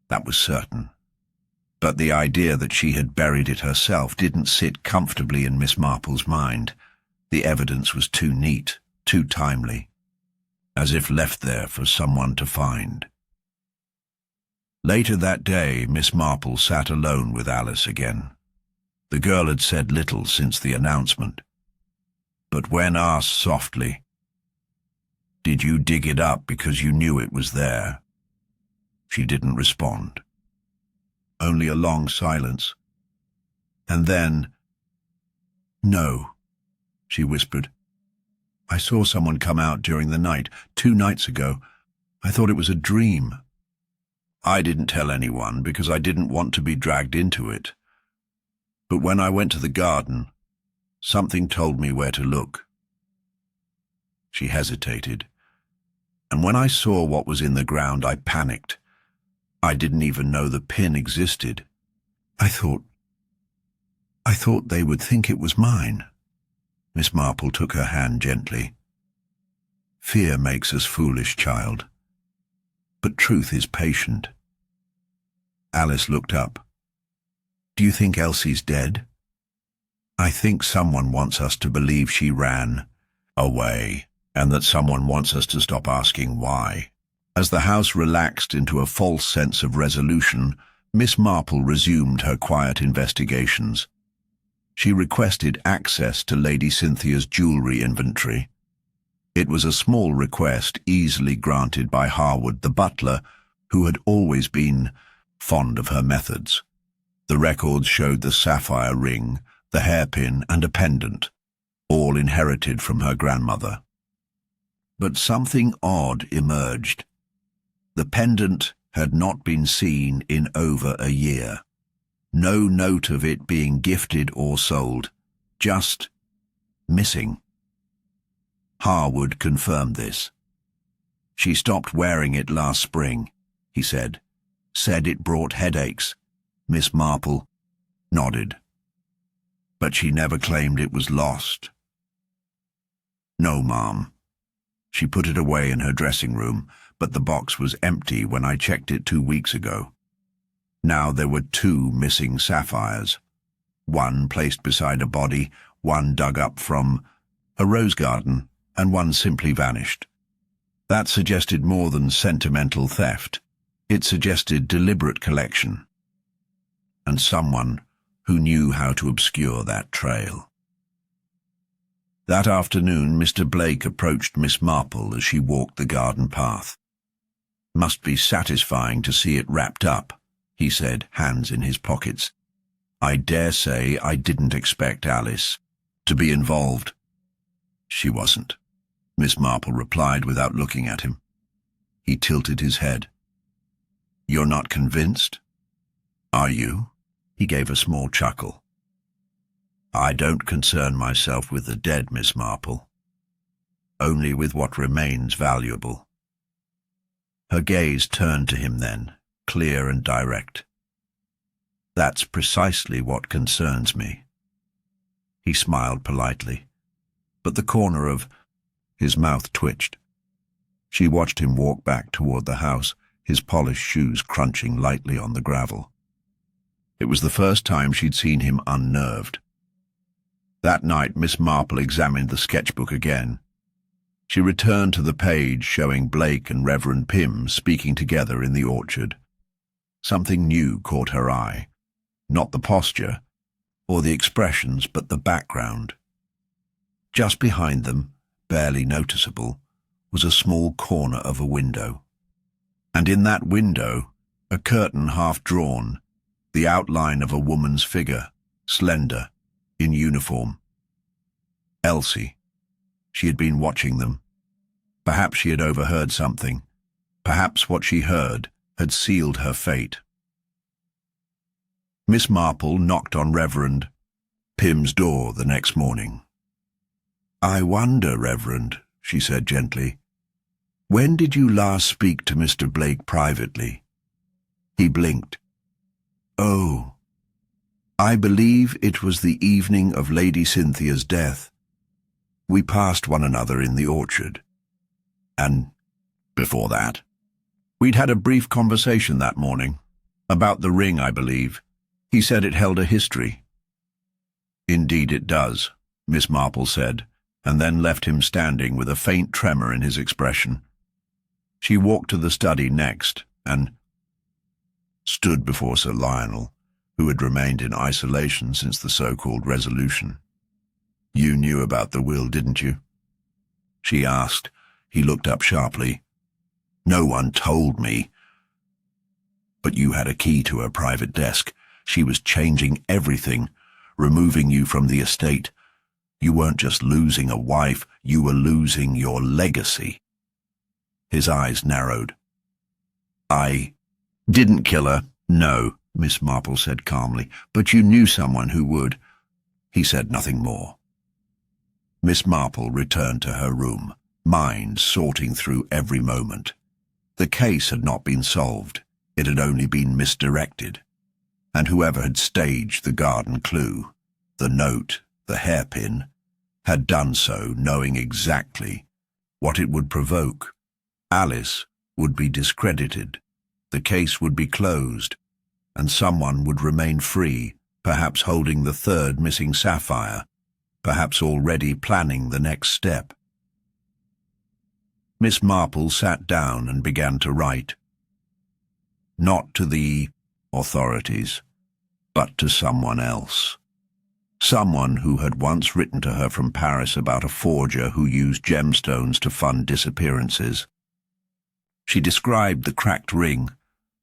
That was certain. But the idea that she had buried it herself didn't sit comfortably in Miss Marple's mind. The evidence was too neat, too timely, as if left there for someone to find. Later that day, Miss Marple sat alone with Alice again. The girl had said little since the announcement. But when asked softly, "Did you dig it up because you knew it was there?" she didn't respond. Only a long silence. And then, "No," she whispered. "I saw someone come out during the night, 2 nights ago. I thought it was a dream. I didn't tell anyone because I didn't want to be dragged into it. But when I went to the garden, something told me where to look." She hesitated, and when I saw what was in the ground, I panicked. I didn't even know the pin existed. I thought they would think it was mine." Miss Marple took her hand gently. "Fear makes us foolish, child. But truth is patient." Alice looked up. "Do you think Elsie's dead?" "I think someone wants us to believe she ran away, and that someone wants us to stop asking why." As the house relaxed into a false sense of resolution, Miss Marple resumed her quiet investigations. She requested access to Lady Cynthia's jewellery inventory. It was a small request easily granted by Harwood, the butler, who had always been fond of her methods. The records showed the sapphire ring, the hairpin, and a pendant, all inherited from her grandmother. But something odd emerged. The pendant had not been seen in over a year. No note of it being gifted or sold, just missing. Harwood confirmed this. "She stopped wearing it last spring," he said. "Said it brought headaches." Miss Marple nodded. "But she never claimed it was lost." "No, ma'am. She put it away in her dressing room, but the box was empty when I checked it 2 weeks ago. Now there were 2 missing sapphires. One placed beside a body, one dug up from a rose garden, and one simply vanished. That suggested more than sentimental theft. It suggested deliberate collection. And someone who knew how to obscure that trail. That afternoon, Mr. Blake approached Miss Marple as she walked the garden path. "Must be satisfying to see it wrapped up," he said, hands in his pockets. "I dare say I didn't expect Alice to be involved." "She wasn't," Miss Marple replied without looking at him. He tilted his head. "You're not convinced? Are you?" He gave a small chuckle. "I don't concern myself with the dead, Miss Marple. Only with what remains valuable." Her gaze turned to him then, clear and direct. "That's precisely what concerns me." He smiled politely, but the corner of his mouth twitched. She watched him walk back toward the house, his polished shoes crunching lightly on the gravel. It was the first time she'd seen him unnerved. That night, Miss Marple examined the sketchbook again. She returned to the page showing Blake and Reverend Pym speaking together in the orchard. Something new caught her eye. Not the posture or the expressions, but the background. Just behind them, barely noticeable, was a small corner of a window. And in that window, a curtain half drawn, the outline of a woman's figure, slender, in uniform. Elsie. She had been watching them. Perhaps she had overheard something. Perhaps what she heard had sealed her fate. Miss Marple knocked on Reverend Pym's door the next morning. "I wonder, Reverend," she said gently, "when did you last speak to Mr. Blake privately?" He blinked. "Oh, I believe it was the evening of Lady Cynthia's death. We passed one another in the orchard. And before that, we'd had a brief conversation that morning. About the ring, I believe. He said it held a history." "Indeed it does," Miss Marple said, and then left him standing with a faint tremor in his expression. She walked to the study next, and stood before Sir Lionel, who had remained in isolation since the so-called resolution. "You knew about the will, didn't you?" she asked. He looked up sharply. "No one told me." "But you had a key to her private desk. She was changing everything, removing you from the estate. You weren't just losing a wife, you were losing your legacy." His eyes narrowed. "I didn't kill her, no," Miss Marple said calmly, "but you knew someone who would." He said nothing more. Miss Marple returned to her room, mind sorting through every moment. The case had not been solved. It had only been misdirected. And whoever had staged the garden clue, the note, the hairpin, had done so knowing exactly what it would provoke. Alice would be discredited, the case would be closed, and someone would remain free, perhaps holding the third missing sapphire, perhaps already planning the next step. Miss Marple sat down and began to write. Not to the authorities, but to someone else. Someone who had once written to her from Paris about a forger who used gemstones to fund disappearances. She described the cracked ring,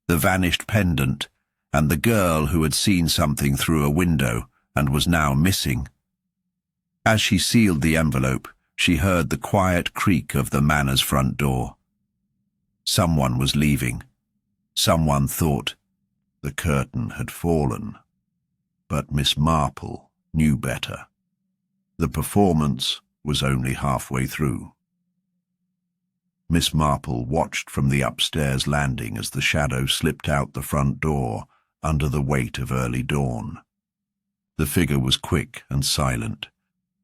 the vanished pendant, and the girl who had seen something through a window and was now missing. As she sealed the envelope, she heard the quiet creak of the manor's front door. Someone was leaving. Someone thought the curtain had fallen. But Miss Marple knew better. The performance was only halfway through. Miss Marple watched from the upstairs landing as the shadow slipped out the front door under the weight of early dawn. The figure was quick and silent,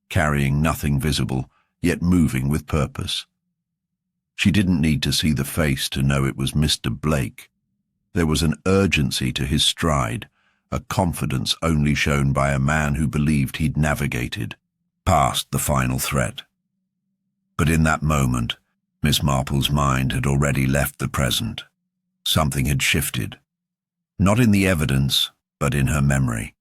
carrying nothing visible, yet moving with purpose. She didn't need to see the face to know it was Mr. Blake. There was an urgency to his stride, a confidence only shown by a man who believed he'd navigated past the final threat. But in that moment, Miss Marple's mind had already left the present. Something had shifted. Not in the evidence, but in her memory.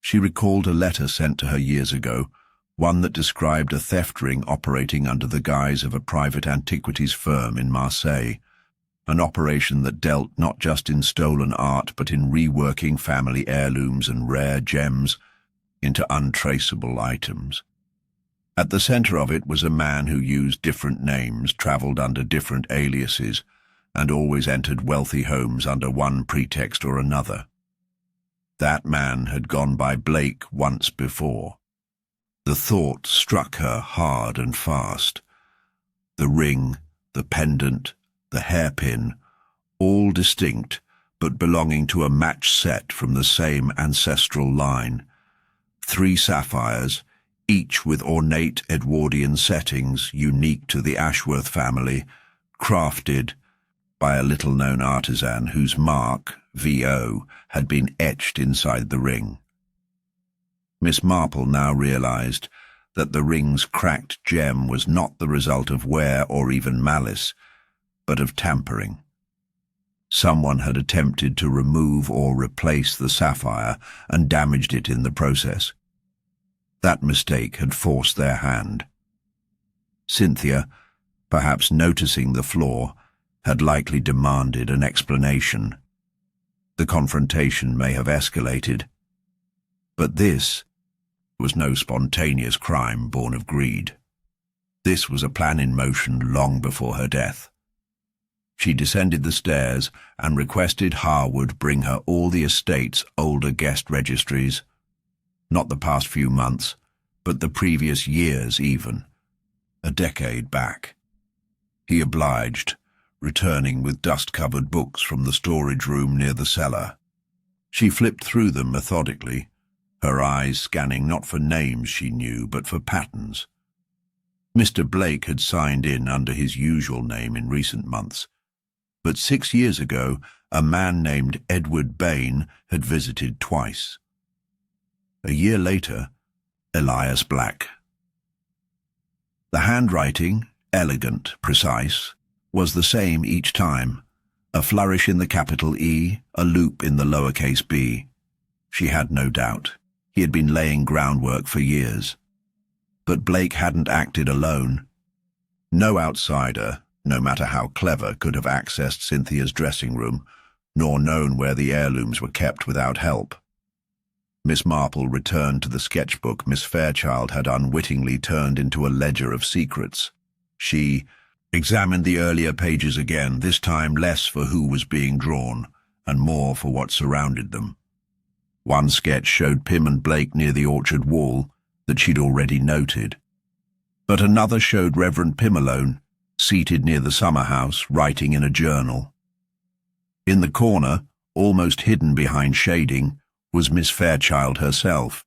She recalled a letter sent to her years ago, one that described a theft ring operating under the guise of a private antiquities firm in Marseille, an operation that dealt not just in stolen art but in reworking family heirlooms and rare gems into untraceable items. At the center of it was a man who used different names, traveled under different aliases, and always entered wealthy homes under one pretext or another. That man had gone by Blake once before. The thought struck her hard and fast. The ring, the pendant, the hairpin, all distinct but belonging to a match set from the same ancestral line. 3 sapphires, each with ornate Edwardian settings unique to the Ashworth family, crafted by a little-known artisan whose mark, V.O., had been etched inside the ring. Miss Marple now realized that the ring's cracked gem was not the result of wear or even malice, but of tampering. Someone had attempted to remove or replace the sapphire and damaged it in the process. That mistake had forced their hand. Cynthia, perhaps noticing the flaw, had likely demanded an explanation. The confrontation may have escalated. But this was no spontaneous crime born of greed. This was a plan in motion long before her death. She descended the stairs and requested Harwood bring her all the estate's older guest registries. Not the past few months, but the previous years even, a decade back. He obliged, returning with dust-covered books from the storage room near the cellar. She flipped through them methodically, her eyes scanning not for names she knew, but for patterns. Mr. Blake had signed in under his usual name in recent months, but 6 years ago a man named Edward Bain had visited twice. A year later, Elias Black. The handwriting, elegant, precise, was the same each time, a flourish in the capital E, a loop in the lowercase b. She had no doubt. He had been laying groundwork for years. But Blake hadn't acted alone. No outsider, no matter how clever, could have accessed Cynthia's dressing room, nor known where the heirlooms were kept without help. Miss Marple returned to the sketchbook Miss Fairchild had unwittingly turned into a ledger of secrets. She examined the earlier pages again, this time less for who was being drawn, and more for what surrounded them. One sketch showed Pym and Blake near the orchard wall that she'd already noted, but another showed Reverend Pym alone, seated near the summer house, writing in a journal. In the corner, almost hidden behind shading, was Miss Fairchild herself,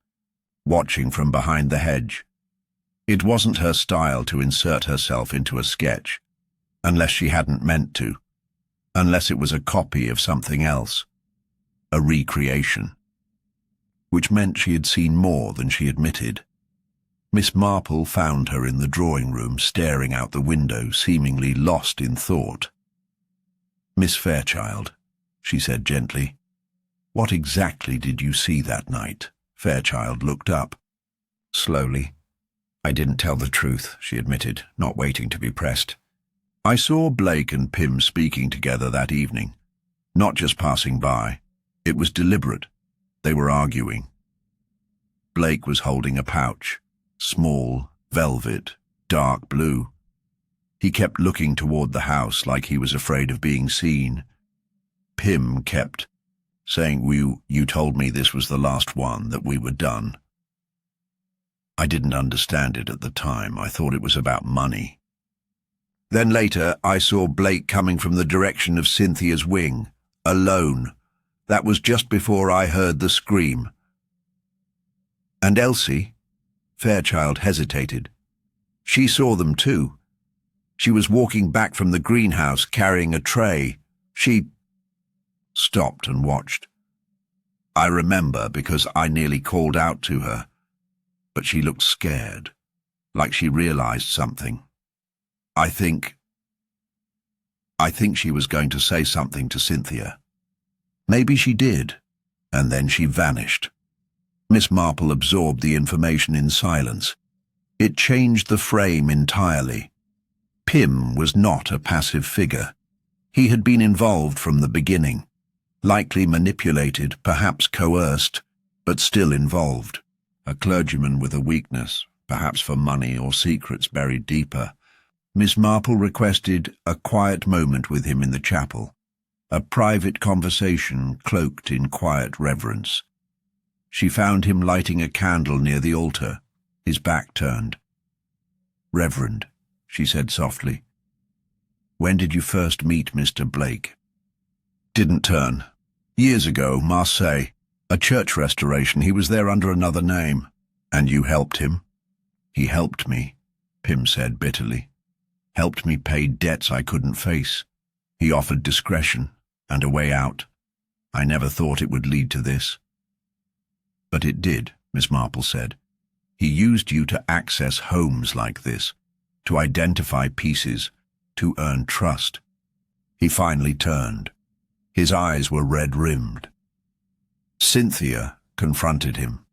watching from behind the hedge. It wasn't her style to insert herself into a sketch, unless she hadn't meant to, unless it was a copy of something else, a recreation, which meant she had seen more than she admitted. Miss Marple found her in the drawing room, staring out the window, seemingly lost in thought. "Miss Fairchild," she said gently, "what exactly did you see that night?" Fairchild looked up. Slowly. "I didn't tell the truth," she admitted, not waiting to be pressed. "I saw Blake and Pym speaking together that evening, not just passing by. It was deliberate. They were arguing. Blake was holding a pouch, small, velvet, dark blue. He kept looking toward the house like he was afraid of being seen. Pym kept saying, you told me this was the last one, that we were done. I didn't understand it at the time. I thought it was about money. Then later, I saw Blake coming from the direction of Cynthia's wing, alone. That was just before I heard the scream." "And Elsie?" Fairchild hesitated. "She saw them too. She was walking back from the greenhouse carrying a tray. She stopped and watched. I remember because I nearly called out to her, but she looked scared, like she realized something. I think she was going to say something to Cynthia. Maybe she did, and then she vanished." Miss Marple absorbed the information in silence. It changed the frame entirely. Pym was not a passive figure. He had been involved from the beginning, likely manipulated, perhaps coerced, but still involved. A clergyman with a weakness, perhaps for money or secrets buried deeper. Miss Marple requested a quiet moment with him in the chapel, a private conversation cloaked in quiet reverence. She found him lighting a candle near the altar, his back turned. "Reverend," she said softly, "when did you first meet Mr. Blake?" "Didn't turn. Years ago, Marseille. A church restoration. He was there under another name." "And you helped him?" "He helped me," Pym said bitterly. "Helped me pay debts I couldn't face. He offered discretion and a way out. I never thought it would lead to this." "But it did," Miss Marple said. "He used you to access homes like this, to identify pieces, to earn trust." He finally turned. His eyes were red-rimmed. Cynthia confronted him.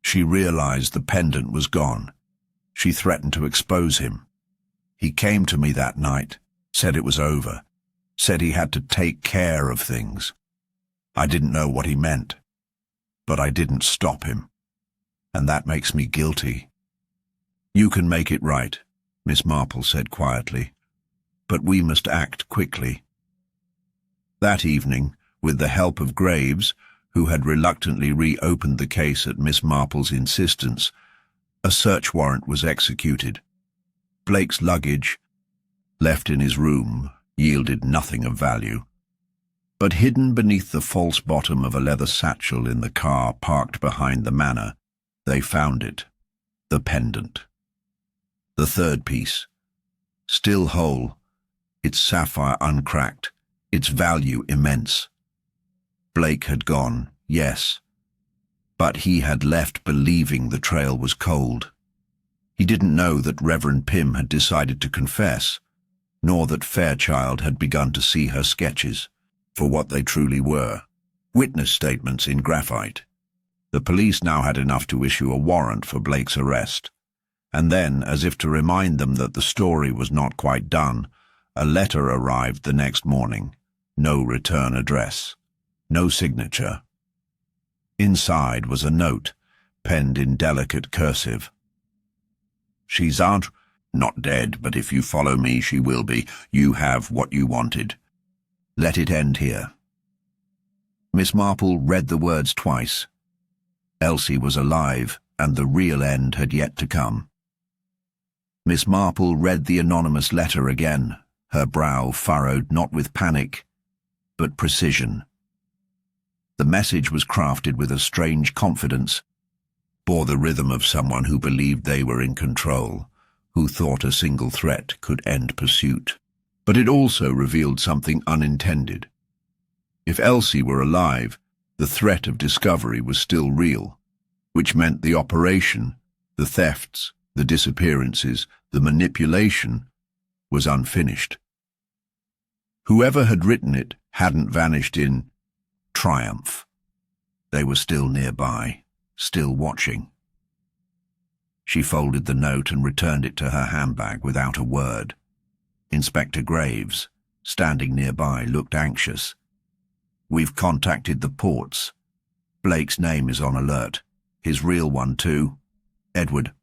She realized the pendant was gone. She threatened to expose him. He came to me that night, said it was over, said he had to take care of things. I didn't know what he meant, but I didn't stop him, and that makes me guilty. "You can make it right," Miss Marple said quietly, "but we must act quickly." That evening, with the help of Graves, who had reluctantly reopened the case at Miss Marple's insistence, a search warrant was executed. Blake's luggage, left in his room, yielded nothing of value. But hidden beneath the false bottom of a leather satchel in the car parked behind the manor, they found it, the pendant. The third piece, still whole, its sapphire uncracked, its value immense. Blake had gone, yes, but he had left believing the trail was cold. He didn't know that Reverend Pym had decided to confess, nor that Fairchild had begun to see her sketches for what they truly were, witness statements in graphite. The police now had enough to issue a warrant for Blake's arrest. And then, as if to remind them that the story was not quite done, a letter arrived the next morning. No return address. No signature. Inside was a note, penned in delicate cursive. "She's not dead, but if you follow me, she will be. You have what you wanted. Let it end here." Miss Marple read the words twice. Elsie was alive, and the real end had yet to come. Miss Marple read the anonymous letter again, her brow furrowed not with panic, but precision. The message was crafted with a strange confidence, bore the rhythm of someone who believed they were in control, who thought a single threat could end pursuit. But it also revealed something unintended. If Elsie were alive, the threat of discovery was still real, which meant the operation, the thefts, the disappearances, the manipulation, was unfinished. Whoever had written it hadn't vanished in triumph. They were still nearby, still watching. She folded the note and returned it to her handbag without a word. Inspector Graves, standing nearby, looked anxious. "We've contacted the ports. Blake's name is on alert. His real one, too. Edward.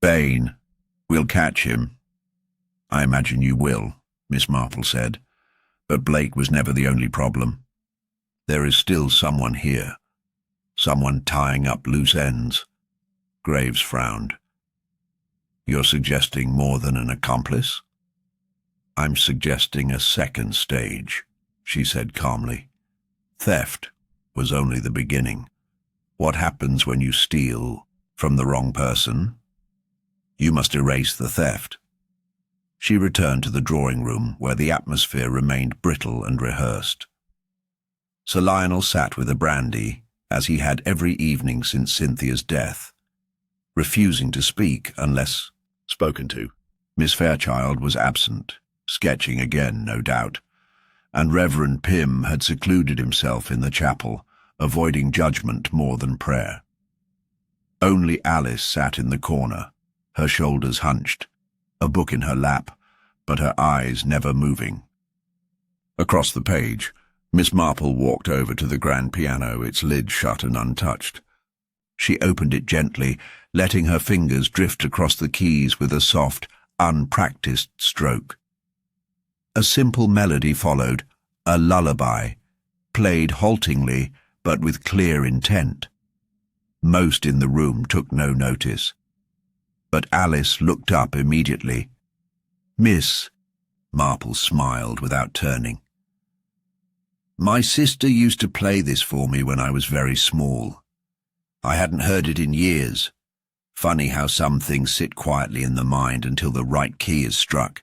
Bain. We'll catch him." "I imagine you will," Miss Marple said. "But Blake was never the only problem. There is still someone here. Someone tying up loose ends." Graves frowned. "You're suggesting more than an accomplice?" "I'm suggesting a second stage," she said calmly. "Theft was only the beginning. What happens when you steal from the wrong person? You must erase the theft." She returned to the drawing room, where the atmosphere remained brittle and rehearsed. Sir Lionel sat with a brandy, as he had every evening since Cynthia's death, refusing to speak unless spoken to. Miss Fairchild was absent, sketching again, no doubt, and Reverend Pym had secluded himself in the chapel, avoiding judgment more than prayer. Only Alice sat in the corner, her shoulders hunched, a book in her lap, but her eyes never moving. Across the page, Miss Marple walked over to the grand piano, its lid shut and untouched. She opened it gently, letting her fingers drift across the keys with a soft, unpracticed stroke. A simple melody followed, a lullaby, played haltingly but with clear intent. Most in the room took no notice, but Alice looked up immediately. "Miss," Marple smiled without turning. "My sister used to play this for me when I was very small. I hadn't heard it in years. Funny how some things sit quietly in the mind until the right key is struck."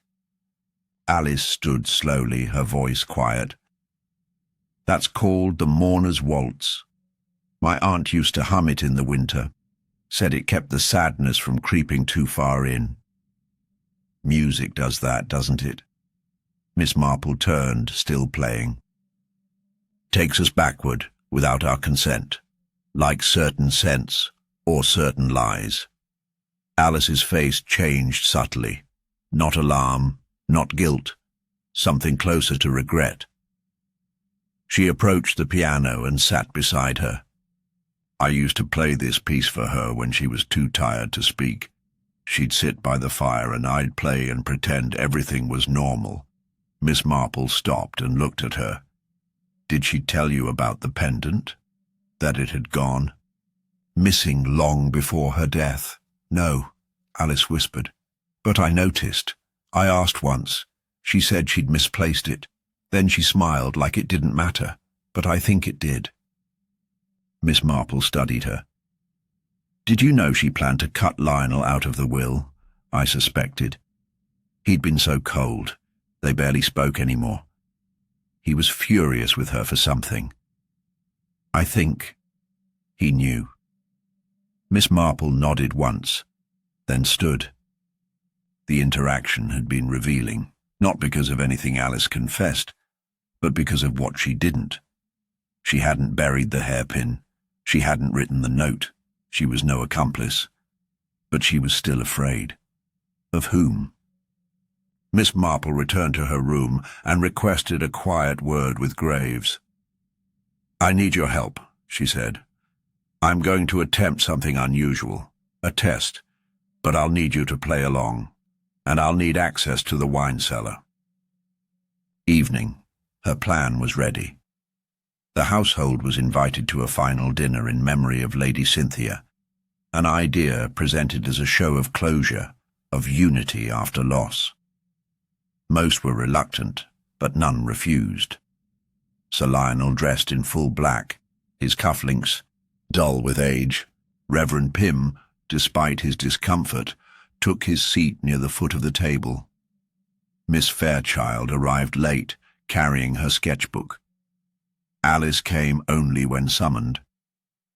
Alice stood slowly, her voice quiet. "That's called the Mourner's Waltz. My aunt used to hum it in the winter, said it kept the sadness from creeping too far in. Music does that, doesn't it?" Miss Marple turned, still playing. "Takes us backward, without our consent, like certain scents or certain lies." Alice's face changed subtly. Not alarm, not guilt, something closer to regret. She approached the piano and sat beside her. "I used to play this piece for her when she was too tired to speak. She'd sit by the fire and I'd play and pretend everything was normal." Miss Marple stopped and looked at her. "Did she tell you about the pendant? That it had gone? Missing long before her death?" "No," Alice whispered. "But I noticed. I asked once. She said she'd misplaced it. Then she smiled like it didn't matter, but I think it did." Miss Marple studied her. "Did you know she planned to cut Lionel out of the will?" "I suspected. He'd been so cold. They barely spoke anymore. He was furious with her for something. I think he knew." Miss Marple nodded once, then stood. The interaction had been revealing, not because of anything Alice confessed, but because of what she didn't. She hadn't buried the hairpin. She hadn't written the note. She was no accomplice. But she was still afraid. Of whom? Miss Marple returned to her room and requested a quiet word with Graves. "I need your help," she said. "I'm going to attempt something unusual, a test, but I'll need you to play along, and I'll need access to the wine cellar." Evening. Her plan was ready. The household was invited to a final dinner in memory of Lady Cynthia, an idea presented as a show of closure, of unity after loss. Most were reluctant, but none refused. Sir Lionel dressed in full black, his cufflinks dull with age. Reverend Pym, despite his discomfort, took his seat near the foot of the table. Miss Fairchild arrived late, carrying her sketchbook. Alice came only when summoned.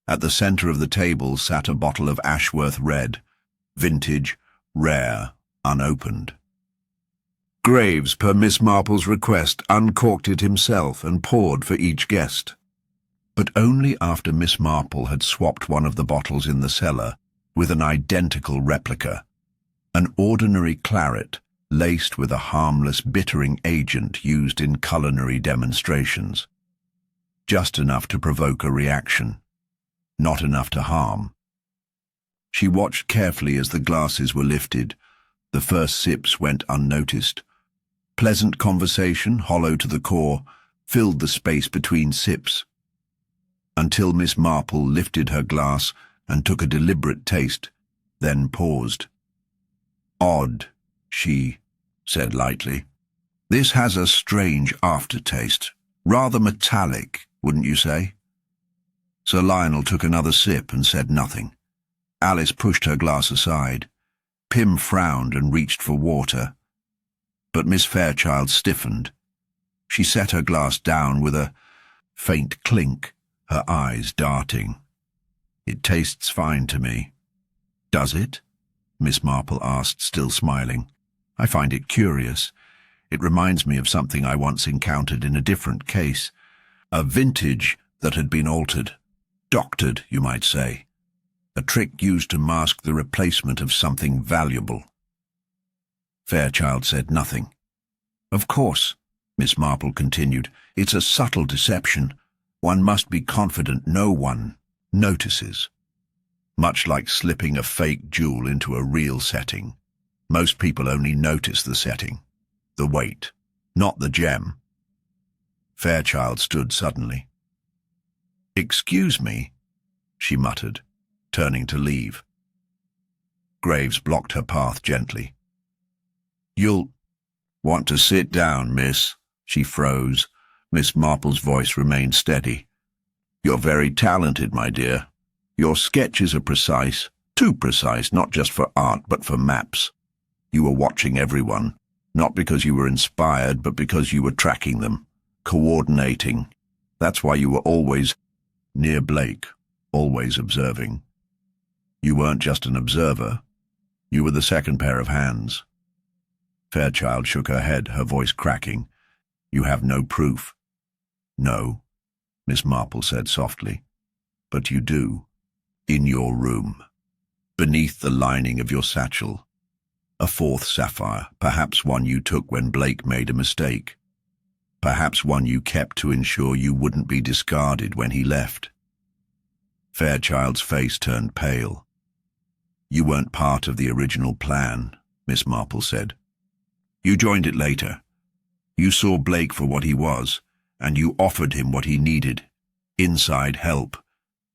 At the centre of the table sat a bottle of Ashworth Red, vintage, rare, unopened. Graves, per Miss Marple's request, uncorked it himself and poured for each guest. But only after Miss Marple had swapped one of the bottles in the cellar with an identical replica, an ordinary claret laced with a harmless bittering agent used in culinary demonstrations. Just enough to provoke a reaction, not enough to harm. She watched carefully as the glasses were lifted. The first sips went unnoticed. Pleasant conversation, hollow to the core, filled the space between sips, until Miss Marple lifted her glass and took a deliberate taste, then paused. "Odd," she said lightly. "This has a strange aftertaste, rather metallic, wouldn't you say?" Sir Lionel took another sip and said nothing. Alice pushed her glass aside. Pym frowned and reached for water. But Miss Fairchild stiffened. She set her glass down with a faint clink, her eyes darting. "It tastes fine to me." "Does it?" Miss Marple asked, still smiling. "I find it curious. It reminds me of something I once encountered in a different case. A vintage that had been altered. Doctored, you might say. A trick used to mask the replacement of something valuable." Fairchild said nothing. "Of course," Miss Marple continued, "it's a subtle deception. One must be confident no one notices. Much like slipping a fake jewel into a real setting. Most people only notice the setting, the weight, not the gem." Fairchild stood suddenly. "Excuse me," she muttered, turning to leave. Graves blocked her path gently. "You'll want to sit down, miss." She froze. Miss Marple's voice remained steady. "You're very talented, my dear. Your sketches are precise, too precise, not just for art, but for maps. You were watching everyone, not because you were inspired, but because you were tracking them, coordinating. That's why you were always near Blake, always observing. You weren't just an observer. You were the second pair of hands." Fairchild shook her head, her voice cracking. "You have no proof." "No," Miss Marple said softly. "But you do. In your room. Beneath the lining of your satchel. A fourth sapphire, perhaps one you took when Blake made a mistake. Perhaps one you kept to ensure you wouldn't be discarded when he left." Fairchild's face turned pale. "You weren't part of the original plan," Miss Marple said. "You joined it later. You saw Blake for what he was, and you offered him what he needed. Inside help.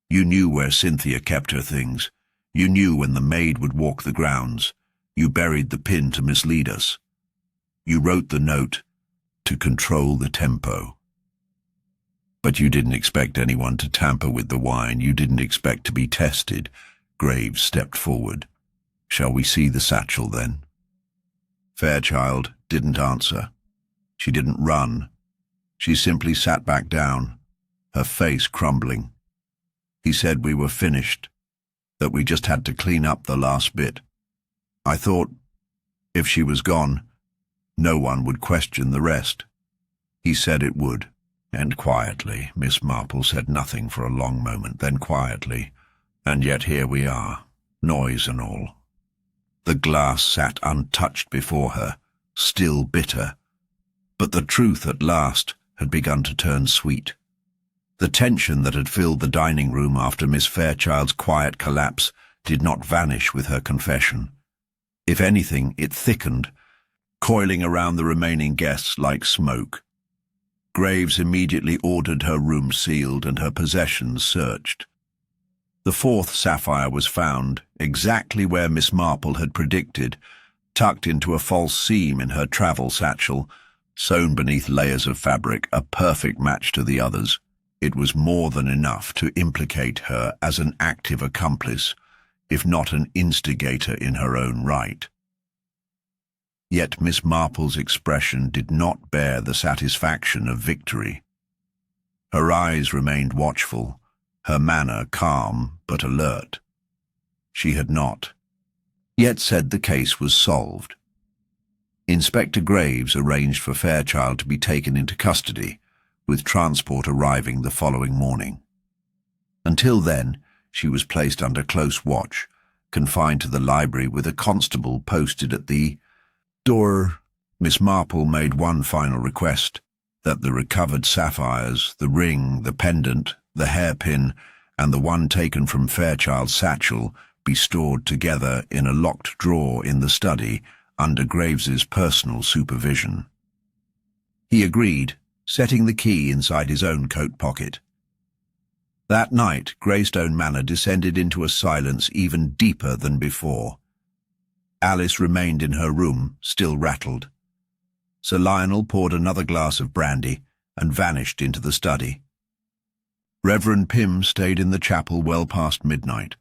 You knew where Cynthia kept her things. You knew when the maid would walk the grounds. You buried the pin to mislead us. You wrote the note to control the tempo. But you didn't expect anyone to tamper with the wine. You didn't expect to be tested." Graves stepped forward. "Shall we see the satchel, then?" Fairchild didn't answer. She didn't run. She simply sat back down, her face crumbling. "He said we were finished, that we just had to clean up the last bit. I thought, if she was gone, no one would question the rest. He said it would." And quietly, Miss Marple said nothing for a long moment, then quietly, "And yet here we are, noise and all." The glass sat untouched before her, still bitter. But the truth at last had begun to turn sweet. The tension that had filled the dining room after Miss Fairchild's quiet collapse did not vanish with her confession. If anything, it thickened, coiling around the remaining guests like smoke. Graves immediately ordered her room sealed and her possessions searched. The fourth sapphire was found, exactly where Miss Marple had predicted, tucked into a false seam in her travel satchel, sewn beneath layers of fabric, a perfect match to the others. It was more than enough to implicate her as an active accomplice, if not an instigator in her own right. Yet Miss Marple's expression did not bear the satisfaction of victory. Her eyes remained watchful, her manner calm but alert. She had not yet said the case was solved. Inspector Graves arranged for Fairchild to be taken into custody, with transport arriving the following morning. Until then, she was placed under close watch, confined to the library with a constable posted at the door. Miss Marple made one final request, that the recovered sapphires, the ring, the pendant, the hairpin, and the one taken from Fairchild's satchel be stored together in a locked drawer in the study under Graves's personal supervision. He agreed, setting the key inside his own coat pocket. That night, Greystone Manor descended into a silence even deeper than before. Alice remained in her room, still rattled. Sir Lionel poured another glass of brandy and vanished into the study. Reverend Pym stayed in the chapel well past midnight.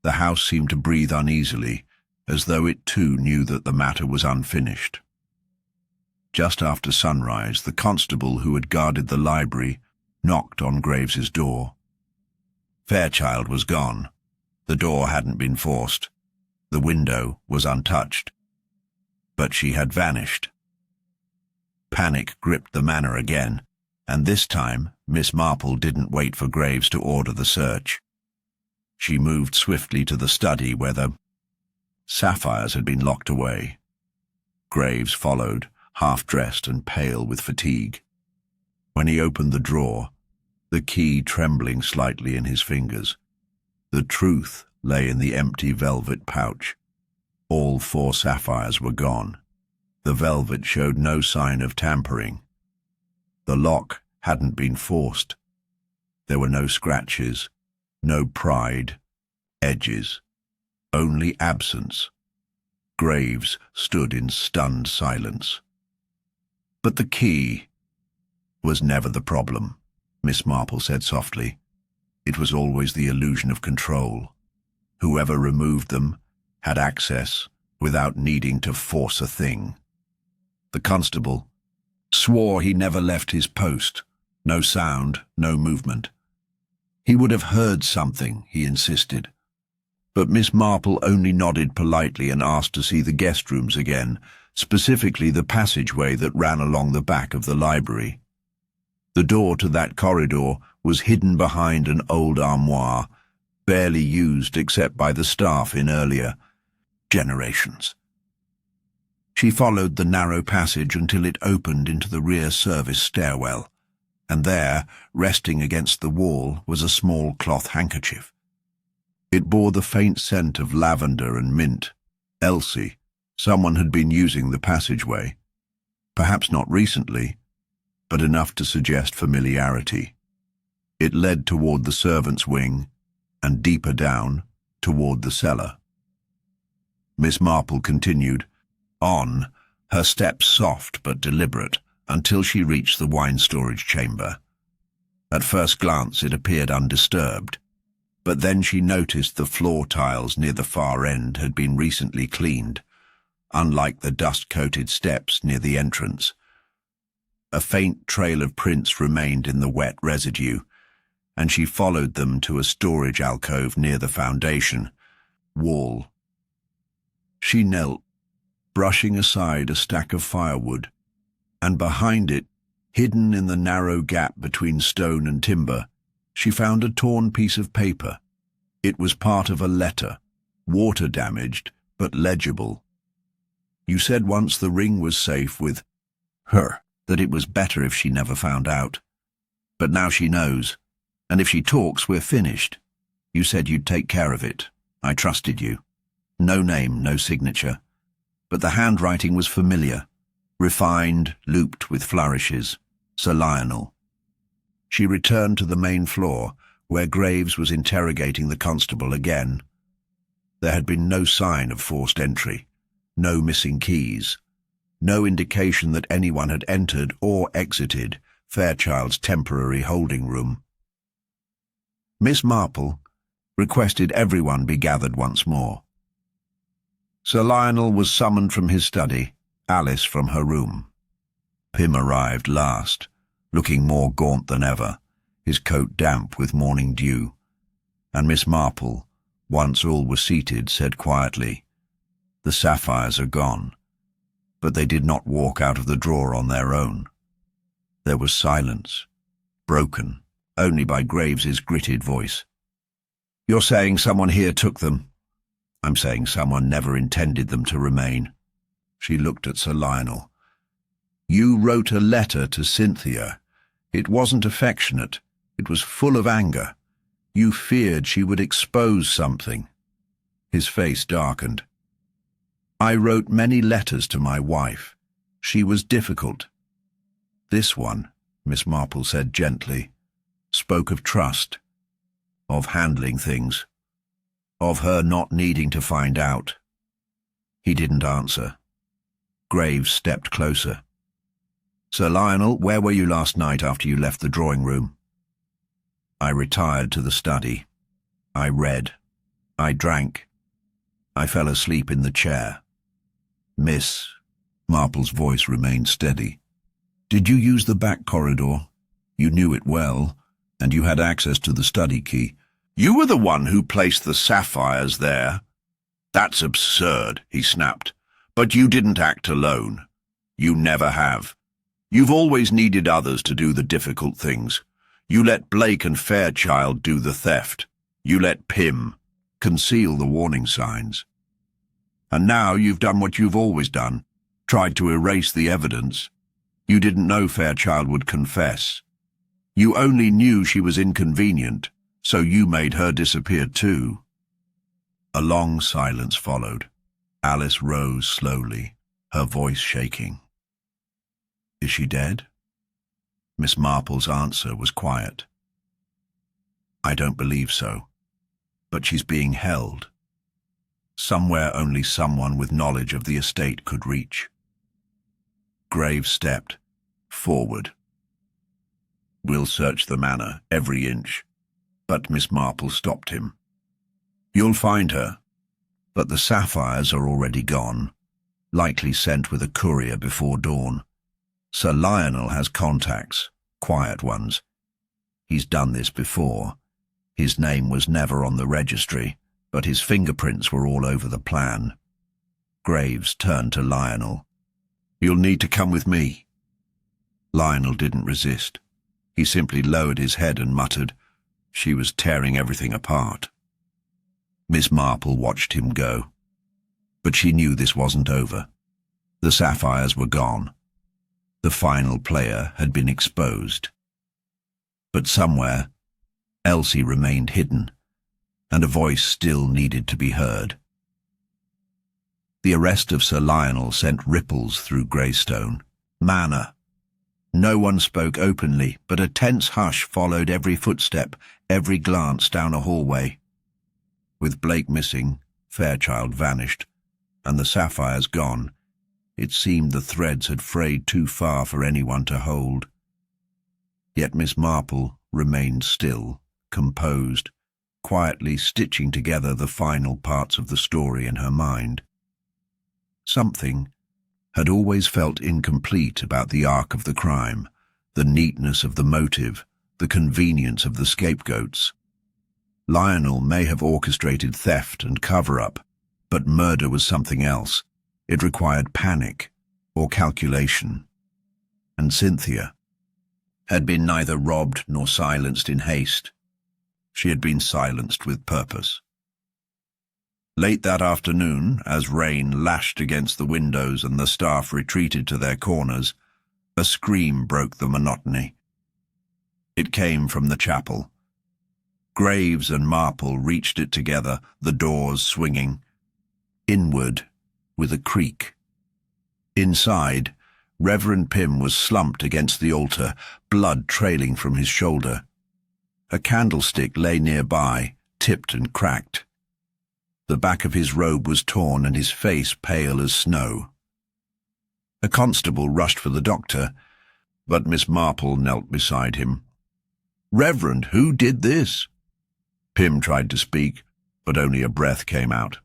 The house seemed to breathe uneasily, as though it too knew that the matter was unfinished. Just after sunrise, the constable who had guarded the library knocked on Graves's door. Fairchild was gone. The door hadn't been forced. The window was untouched. But she had vanished. Panic gripped the manor again, and this time Miss Marple didn't wait for Graves to order the search. She moved swiftly to the study where the sapphires had been locked away. Graves followed, half-dressed and pale with fatigue. When he opened the drawer, the key trembling slightly in his fingers, the truth lay in the empty velvet pouch. All 4 sapphires were gone. The velvet showed no sign of tampering. The lock hadn't been forced. There were no scratches, no pried edges, only absence. Graves stood in stunned silence. But the key was never the problem, Miss Marple said softly. It was always the illusion of control. Whoever removed them had access without needing to force a thing. The constable swore he never left his post. No sound, no movement. He would have heard something, he insisted. But Miss Marple only nodded politely and asked to see the guest rooms again, specifically the passageway that ran along the back of the library. The door to that corridor was hidden behind an old armoire, barely used except by the staff in earlier generations. She followed the narrow passage until it opened into the rear service stairwell, and there, resting against the wall, was a small cloth handkerchief. It bore the faint scent of lavender and mint. Elsie, someone had been using the passageway. Perhaps not recently, but enough to suggest familiarity. It led toward the servants' wing, and deeper down, toward the cellar. Miss Marple continued on, her steps soft but deliberate, until she reached the wine storage chamber. At first glance it appeared undisturbed, but then she noticed the floor tiles near the far end had been recently cleaned, unlike the dust-coated steps near the entrance. A faint trail of prints remained in the wet residue, and she followed them to a storage alcove near the foundation wall. She knelt, brushing aside a stack of firewood, and behind it, hidden in the narrow gap between stone and timber, she found a torn piece of paper. It was part of a letter, water-damaged but legible. "You said once the ring was safe with her, that it was better if she never found out. But now she knows, and if she talks, we're finished. You said you'd take care of it. I trusted you. No name, no signature. But the handwriting was familiar, refined, looped with flourishes. Sir Lionel. She returned to the main floor, where Graves was interrogating the constable again. There had been no sign of forced entry, no missing keys, no indication that anyone had entered or exited Fairchild's temporary holding room. Miss Marple requested everyone be gathered once more. Sir Lionel was summoned from his study, Alice from her room. Pym arrived last, looking more gaunt than ever, his coat damp with morning dew, and Miss Marple, once all were seated, said quietly, "The sapphires are gone." But they did not walk out of the drawer on their own. There was silence, broken only by Graves's gritted voice. "You're saying someone here took them?" "I'm saying someone never intended them to remain." She looked at Sir Lionel. "You wrote a letter to Cynthia. It wasn't affectionate. It was full of anger. You feared she would expose something." His face darkened. "I wrote many letters to my wife. She was difficult. This one," Miss Marple said gently, "spoke of trust, of handling things, of her not needing to find out." He didn't answer. Graves stepped closer. "Sir Lionel, where were you last night after you left the drawing room?" "I retired to the study. I read. I drank. I fell asleep in the chair." "Miss," Marple's voice remained steady, "did you use the back corridor? You knew it well, and you had access to the study key." "You were the one who placed the sapphires there." "That's absurd," he snapped. "But you didn't act alone. You never have. You've always needed others to do the difficult things. You let Blake and Fairchild do the theft. You let Pym conceal the warning signs. And now you've done what you've always done, tried to erase the evidence. You didn't know Fairchild would confess. You only knew she was inconvenient, so you made her disappear too." A long silence followed. Alice rose slowly, her voice shaking. "Is she dead?" Miss Marple's answer was quiet. "I don't believe so. But she's being held. Somewhere only someone with knowledge of the estate could reach." Graves stepped forward. "We'll search the manor, every inch." But Miss Marple stopped him. "You'll find her. But the sapphires are already gone, likely sent with a courier before dawn. Sir Lionel has contacts, quiet ones. He's done this before. His name was never on the registry, but his fingerprints were all over the plan." Graves turned to Lionel. "You'll need to come with me." Lionel didn't resist. He simply lowered his head and muttered, "She was tearing everything apart." Miss Marple watched him go. But she knew this wasn't over. The sapphires were gone. The final player had been exposed. But somewhere, Elsie remained hidden, and a voice still needed to be heard. The arrest of Sir Lionel sent ripples through Greystone Manor. No one spoke openly, but a tense hush followed every footstep, every glance down a hallway. With Blake missing, Fairchild vanished, and the sapphires gone, it seemed the threads had frayed too far for anyone to hold. Yet Miss Marple remained still, composed, quietly stitching together the final parts of the story in her mind. Something had always felt incomplete about the arc of the crime, the neatness of the motive, the convenience of the scapegoats. Lionel may have orchestrated theft and cover-up, but murder was something else. It required panic or calculation. And Cynthia had been neither robbed nor silenced in haste. She had been silenced with purpose. Late that afternoon, as rain lashed against the windows and the staff retreated to their corners, a scream broke the monotony. It came from the chapel. Graves and Marple reached it together, the doors swinging. Inward, with a creak. Inside, Reverend Pym was slumped against the altar, blood trailing from his shoulder. A candlestick lay nearby, tipped and cracked. The back of his robe was torn and his face pale as snow. A constable rushed for the doctor, but Miss Marple knelt beside him. "Reverend, who did this?" Pym tried to speak, but only a breath came out.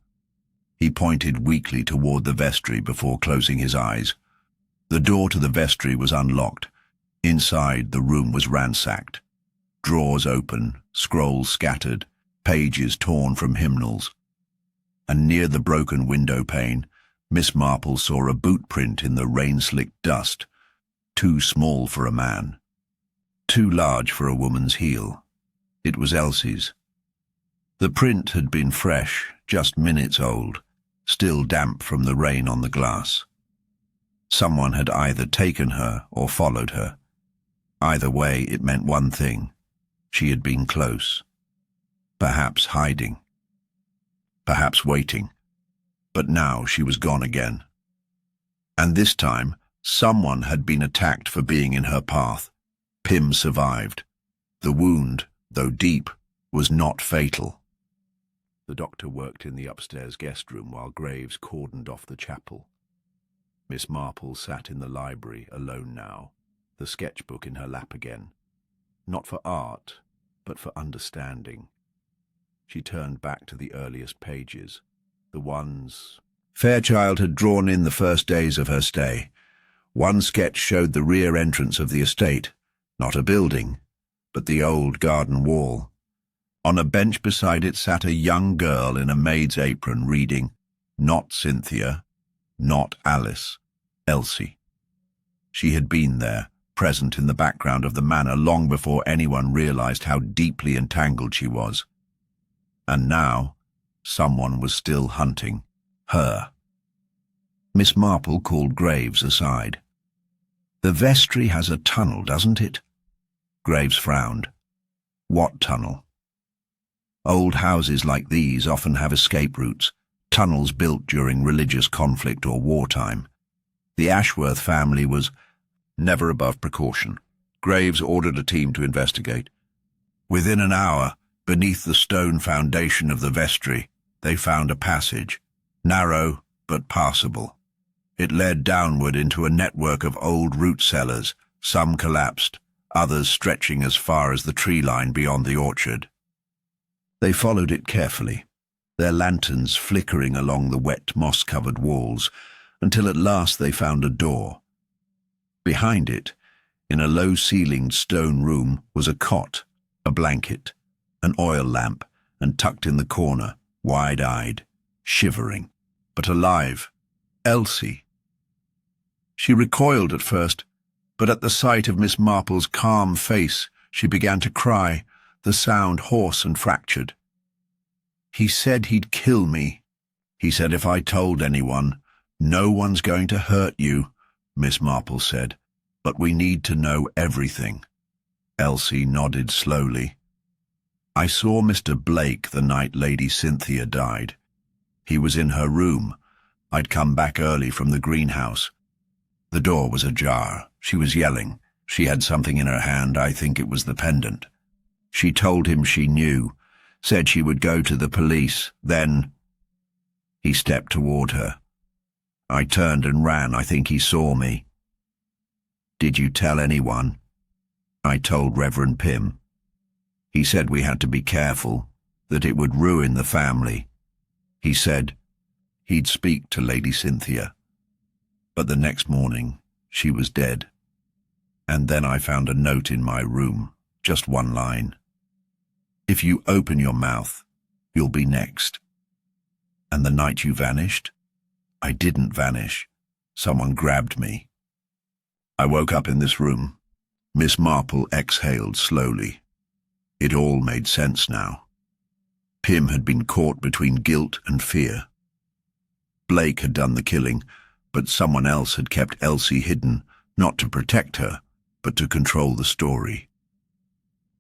He pointed weakly toward the vestry before closing his eyes. The door to the vestry was unlocked. Inside, the room was ransacked. Drawers open, scrolls scattered, pages torn from hymnals. And near the broken window pane, Miss Marple saw a boot print in the rain-slicked dust, too small for a man, too large for a woman's heel. It was Elsie's. The print had been fresh, just minutes old, still damp from the rain on the glass. Someone had either taken her or followed her. Either way, it meant one thing. She had been close. Perhaps hiding. Perhaps waiting. But now she was gone again. And this time, someone had been attacked for being in her path. Pym survived. The wound, though deep, was not fatal. The doctor worked in the upstairs guest room while Graves cordoned off the chapel. Miss Marple sat in the library, alone now, the sketchbook in her lap again. Not for art, but for understanding. She turned back to the earliest pages, the ones Fairchild had drawn in the first days of her stay. One sketch showed the rear entrance of the estate, not a building, but the old garden wall. On a bench beside it sat a young girl in a maid's apron reading, not Cynthia, not Alice, Elsie. She had been there, present in the background of the manor long before anyone realized how deeply entangled she was. And now, someone was still hunting her. Miss Marple called Graves aside. "The vestry has a tunnel, doesn't it?" Graves frowned. "What tunnel?" "Old houses like these often have escape routes, tunnels built during religious conflict or wartime. The Ashworth family was never above precaution." Graves ordered a team to investigate. Within an hour, beneath the stone foundation of the vestry, they found a passage, narrow but passable. It led downward into a network of old root cellars, some collapsed, others stretching as far as the tree line beyond the orchard. They followed it carefully, their lanterns flickering along the wet, moss-covered walls, until at last they found a door. Behind it, in a low-ceilinged stone room, was a cot, a blanket, an oil lamp, and tucked in the corner, wide-eyed, shivering, but alive, Elsie. She recoiled at first, but at the sight of Miss Marple's calm face, she began to cry, the sound hoarse and fractured. "He said he'd kill me. He said if I told anyone, 'No one's going to hurt you,' Miss Marple said, 'but we need to know everything.'" Elsie nodded slowly. "I saw Mr. Blake the night Lady Cynthia died. He was in her room. I'd come back early from the greenhouse. The door was ajar. She was yelling. She had something in her hand. I think it was the pendant. She told him she knew, said she would go to the police. Then he stepped toward her. I turned and ran. I think he saw me." "Did you tell anyone?" "I told Reverend Pym. He said we had to be careful, that it would ruin the family. He said he'd speak to Lady Cynthia. But the next morning, she was dead. And then I found a note in my room, just one line. 'If you open your mouth, you'll be next.' And the night you vanished, I didn't vanish. Someone grabbed me. I woke up in this room." Miss Marple exhaled slowly. It all made sense now. Pym had been caught between guilt and fear. Blake had done the killing, but someone else had kept Elsie hidden, not to protect her, but to control the story.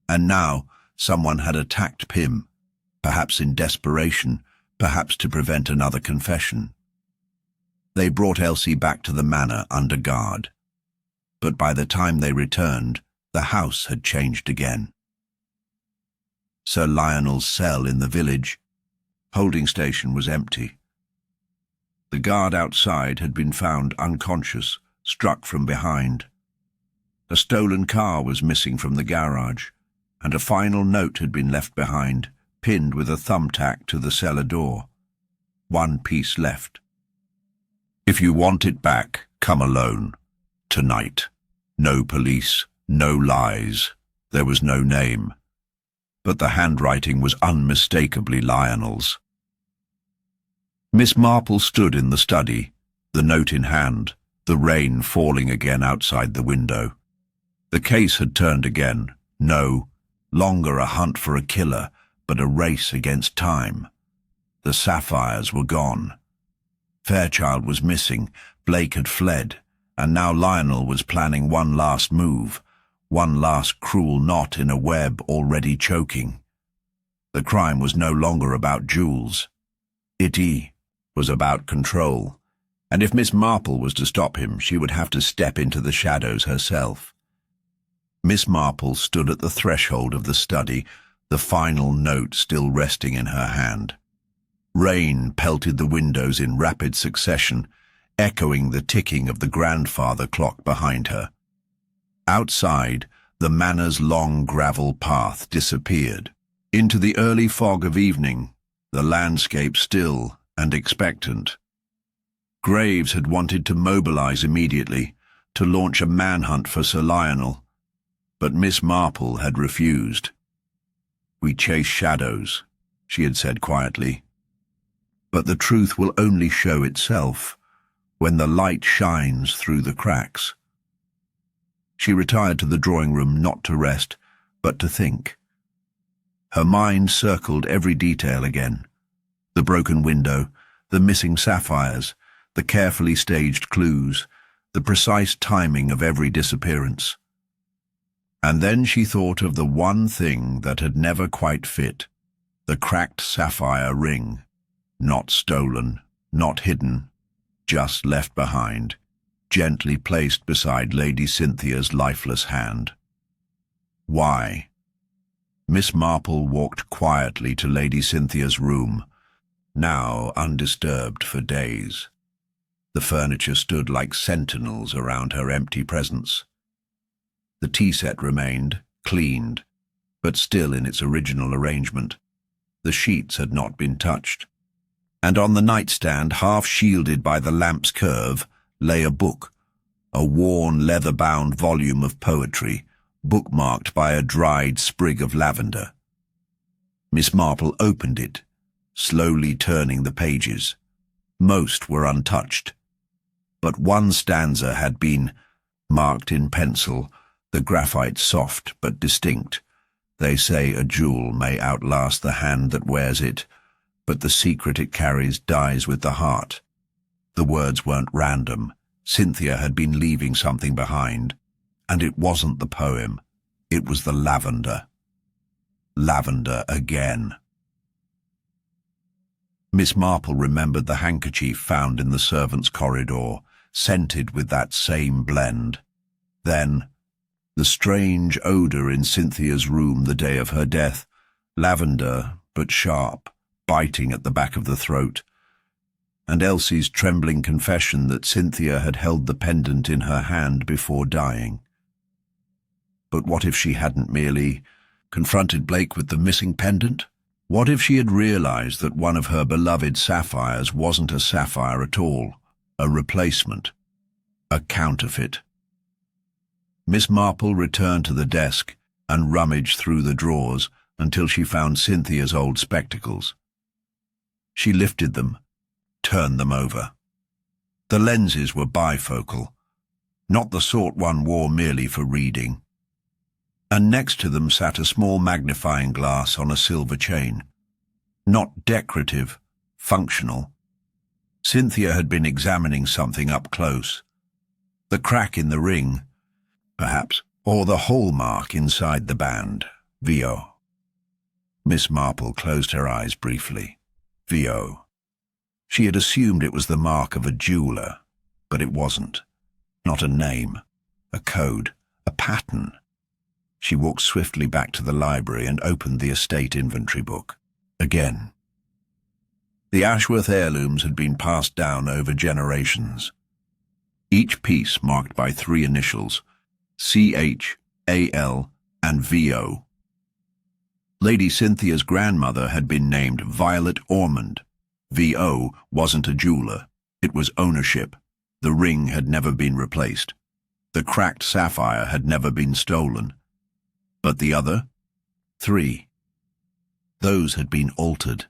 And now someone had attacked Pym, perhaps in desperation, perhaps to prevent another confession. They brought Elsie back to the manor under guard. but by the time they returned, the house had changed again. Sir Lionel's cell in the village holding station was empty. The guard outside had been found unconscious, struck from behind. A stolen car was missing from the garage, and a final note had been left behind, pinned with a thumbtack to the cellar door. One piece left. "If you want it back, come alone. Tonight. No police, no lies. There was no name. But the handwriting was unmistakably Lionel's." Miss Marple stood in the study, the note in hand, the rain falling again outside the window. The case had turned again. No longer a hunt for a killer, but a race against time. The sapphires were gone. Fairchild was missing, Blake had fled, and now Lionel was planning one last move, one last cruel knot in a web already choking. The crime was no longer about jewels. It was about control, and if Miss Marple was to stop him, she would have to step into the shadows herself. Miss Marple stood at the threshold of the study, the final note still resting in her hand. Rain pelted the windows in rapid succession, echoing the ticking of the grandfather clock behind her. Outside, the manor's long gravel path disappeared. Into the early fog of evening, the landscape still and expectant. Graves had wanted to mobilize immediately, to launch a manhunt for Sir Lionel, but Miss Marple had refused. "We chase shadows," she had said quietly. "But the truth will only show itself when the light shines through the cracks." She retired to the drawing room not to rest, but to think. Her mind circled every detail again. The broken window, the missing sapphires, the carefully staged clues, the precise timing of every disappearance. And then she thought of the one thing that had never quite fit, the cracked sapphire ring. Not stolen, not hidden, just left behind, gently placed beside Lady Cynthia's lifeless hand. Why? Miss Marple walked quietly to Lady Cynthia's room, now undisturbed for days. The furniture stood like sentinels around her empty presence. The tea set remained, cleaned, but still in its original arrangement. The sheets had not been touched. And on the nightstand, half shielded by the lamp's curve, lay a book, a worn leather-bound volume of poetry, bookmarked by a dried sprig of lavender. Miss Marple opened it, slowly turning the pages. Most were untouched, but one stanza had been marked in pencil, the graphite soft but distinct. "They say a jewel may outlast the hand that wears it, but the secret it carries dies with the heart." The words weren't random. Cynthia had been leaving something behind, and it wasn't the poem. It was the lavender. Lavender again. Miss Marple remembered the handkerchief found in the servants' corridor, scented with that same blend. Then, the strange odour in Cynthia's room the day of her death, lavender but sharp, biting at the back of the throat, and Elsie's trembling confession that Cynthia had held the pendant in her hand before dying. But what if she hadn't merely confronted Blake with the missing pendant? What if she had realized that one of her beloved sapphires wasn't a sapphire at all, a replacement, a counterfeit? Miss Marple returned to the desk and rummaged through the drawers until she found Cynthia's old spectacles. She lifted them, turned them over. The lenses were bifocal, not the sort one wore merely for reading. And next to them sat a small magnifying glass on a silver chain. Not decorative, functional. Cynthia had been examining something up close. The crack in the ring, perhaps, or the hole mark inside the band, VO. Miss Marple closed her eyes briefly. VO. She had assumed it was the mark of a jeweller, but it wasn't. Not a name. a code, a pattern. She walked swiftly back to the library and opened the estate inventory book. Again. The Ashworth heirlooms had been passed down over generations. Each piece marked by 3 initials, CH, AL, and VO. Lady Cynthia's grandmother had been named Violet Ormond. VO wasn't a jeweler, it was ownership. The ring had never been replaced. The cracked sapphire had never been stolen. But the other 3, those had been altered.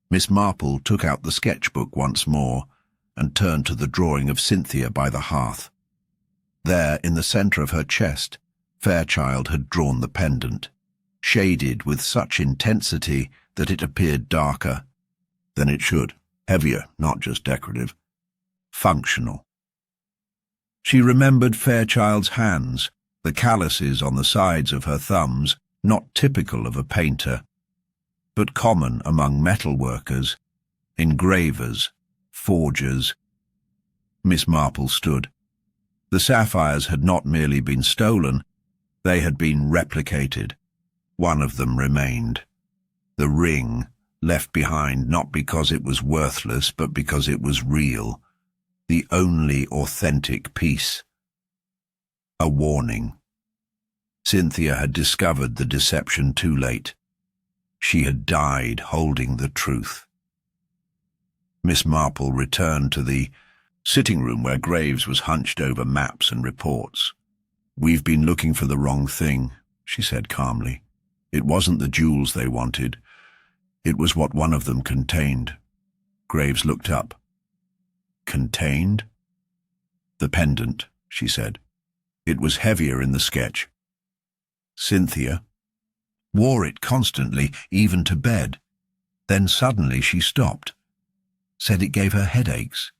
Miss Marple took out the sketchbook once more and turned to the drawing of Cynthia by the hearth. There, in the centre of her chest, Fairchild had drawn the pendant, shaded with such intensity that it appeared darker than it should, heavier, not just decorative, functional. She remembered Fairchild's hands, the calluses on the sides of her thumbs, not typical of a painter, but common among metalworkers, engravers, forgers. Miss Marple stood. The sapphires had not merely been stolen, they had been replicated. One of them remained. The ring, left behind not because it was worthless, but because it was real, the only authentic piece. A warning. Cynthia had discovered the deception too late. She had died holding the truth. Miss Marple returned to the sitting room where Graves was hunched over maps and reports. "We've been looking for the wrong thing," she said calmly. "It wasn't the jewels they wanted. It was what one of them contained." Graves looked up. "Contained?" "The pendant," she said. "It was heavier in the sketch. Cynthia wore it constantly, even to bed. Then suddenly she stopped. Said it gave her headaches.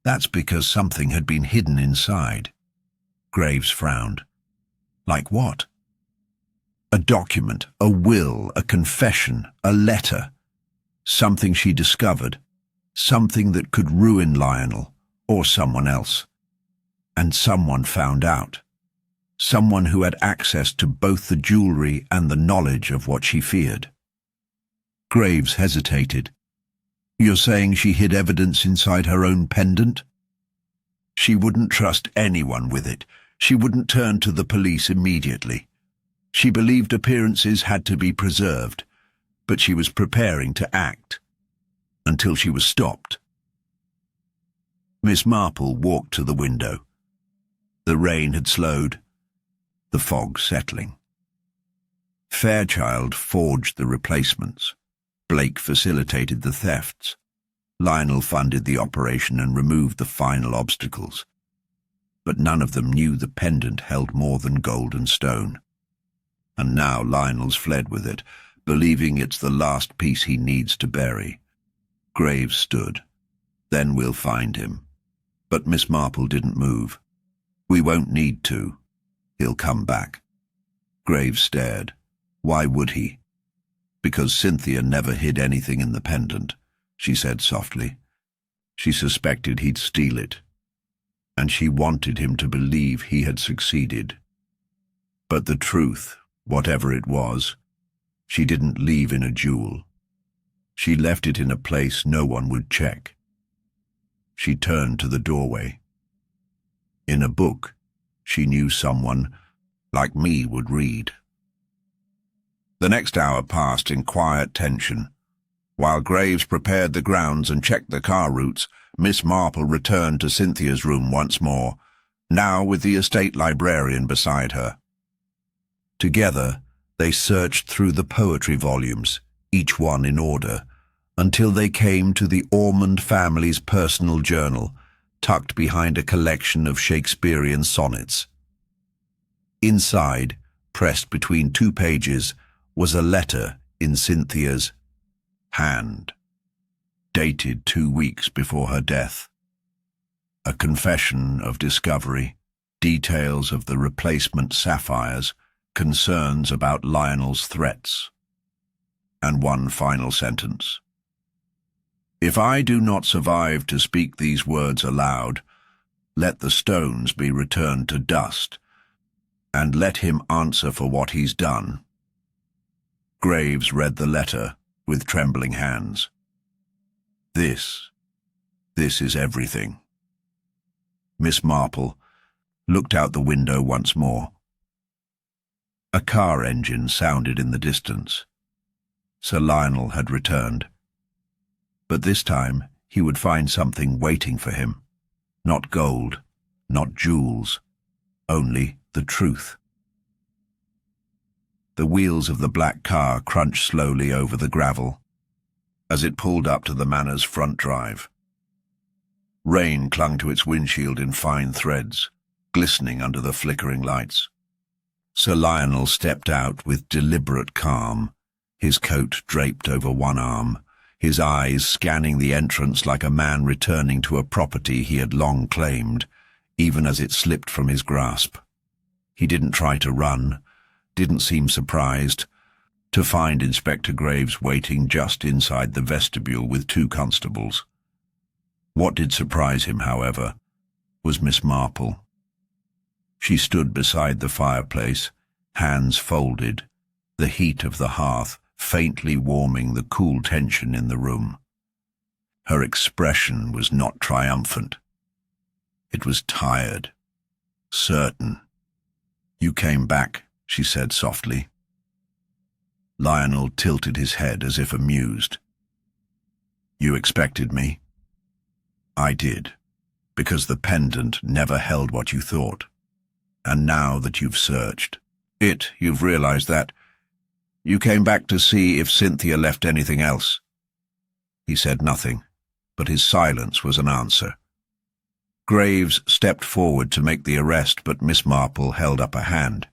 That's because something had been hidden inside." Graves frowned. "Like what?" "A document, a will, a confession, a letter. Something she discovered. Something that could ruin Lionel, or someone else. And someone found out. Someone who had access to both the jewelry and the knowledge of what she feared." Graves hesitated. "You're saying she hid evidence inside her own pendant?" "She wouldn't trust anyone with it. She wouldn't turn to the police immediately. She believed appearances had to be preserved, but she was preparing to act. Until she was stopped." Miss Marple walked to the window. The rain had slowed, the fog settling. Fairchild forged the replacements. Blake facilitated the thefts. Lionel funded the operation and removed the final obstacles. But none of them knew the pendant held more than gold and stone. And now Lionel's fled with it, believing it's the last piece he needs to bury. Graves stood. "Then we'll find him." But Miss Marple didn't move. "We won't need to. He'll come back." Graves stared. Why would he? "Because Cynthia never hid anything in the pendant," she said softly. "She suspected he'd steal it, and she wanted him to believe he had succeeded. But the truth, whatever it was, she didn't leave in a jewel. She left it in a place no one would check." She turned to the doorway. "In a book she knew someone like me would read." The next hour passed in quiet tension. While Graves prepared the grounds and checked the car routes, Miss Marple returned to Cynthia's room once more, now with the estate librarian beside her. Together, they searched through the poetry volumes, each one in order, until they came to the Ormond family's personal journal, tucked behind a collection of Shakespearean sonnets. Inside, pressed between 2 pages, was a letter in Cynthia's hand, dated 2 weeks before her death. A confession of discovery, details of the replacement sapphires, concerns about Lionel's threats, and one final sentence. "If I do not survive to speak these words aloud, Let the stones be returned to dust, and let him answer for what he's done. Graves read the letter with trembling hands. This is everything. Miss Marple looked out the window once more. A car engine sounded in the distance. Sir Lionel had returned. But this time he would find something waiting for him. Not gold, not jewels, only the truth. The wheels of the black car crunched slowly over the gravel as it pulled up to the manor's front drive. Rain clung to its windshield in fine threads, glistening under the flickering lights. Sir Lionel stepped out with deliberate calm, his coat draped over one arm, his eyes scanning the entrance like a man returning to a property he had long claimed, even as it slipped from his grasp. He didn't try to run, didn't seem surprised, to find Inspector Graves waiting just inside the vestibule with 2 constables. What did surprise him, however, was Miss Marple. She stood beside the fireplace, hands folded, the heat of the hearth faintly warming the cool tension in the room. Her expression was not triumphant. It was tired, certain. "You came back," she said softly. Lionel tilted his head as if amused. "You expected me?" "I did, because the pendant never held what you thought. And now that you've searched it, you've realized that. You came back to see if Cynthia left anything else." He said nothing, but his silence was an answer. Graves stepped forward to make the arrest, but Miss Marple held up a hand.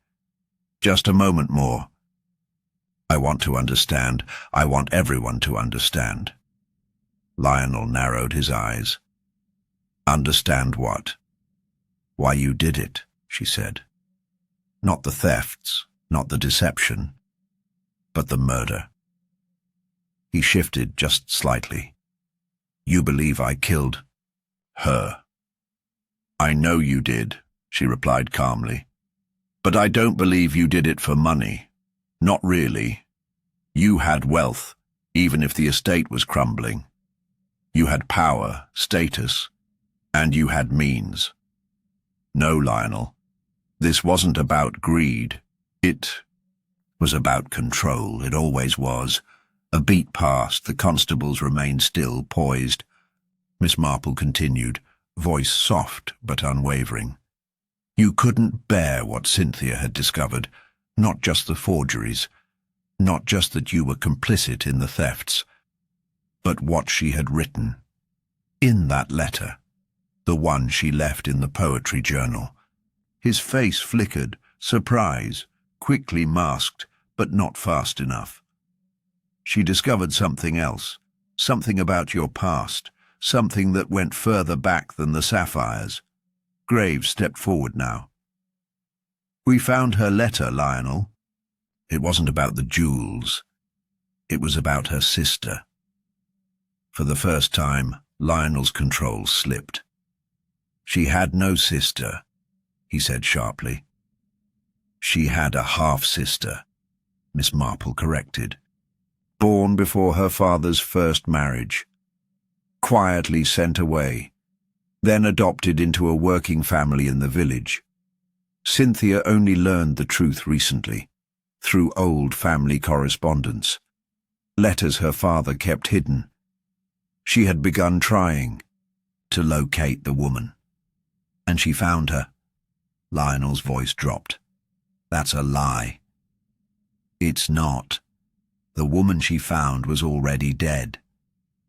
"Just a moment more. I want to understand. I want everyone to understand." Lionel narrowed his eyes. "Understand what?" "Why you did it," she said. "Not the thefts, not the deception, but the murder." He shifted just slightly. "You believe I killed her?" "I know you did," she replied calmly. "But I don't believe you did it for money. Not really. You had wealth, even if the estate was crumbling. You had power, status, and you had means. No, Lionel, this wasn't about greed. It was about control. It always was." A beat passed. The constables remained still, poised. Miss Marple continued, voice soft but unwavering. "You couldn't bear what Cynthia had discovered, not just the forgeries, not just that you were complicit in the thefts, but what she had written. In that letter, the one she left in the poetry journal." His face flickered, surprise, quickly masked, but not fast enough. "She discovered something else, something about your past, something that went further back than the sapphires." Graves stepped forward now. "We found her letter, Lionel. It wasn't about the jewels. It was about her sister." For the first time, Lionel's control slipped. "She had no sister," he said sharply. "She had a half-sister," Miss Marple corrected. "Born before her father's first marriage. Quietly sent away, then adopted into a working family in the village. Cynthia only learned the truth recently, through old family correspondence, letters her father kept hidden. She had begun trying to locate the woman. And she found her." Lionel's voice dropped. "That's a lie." "It's not. The woman she found was already dead,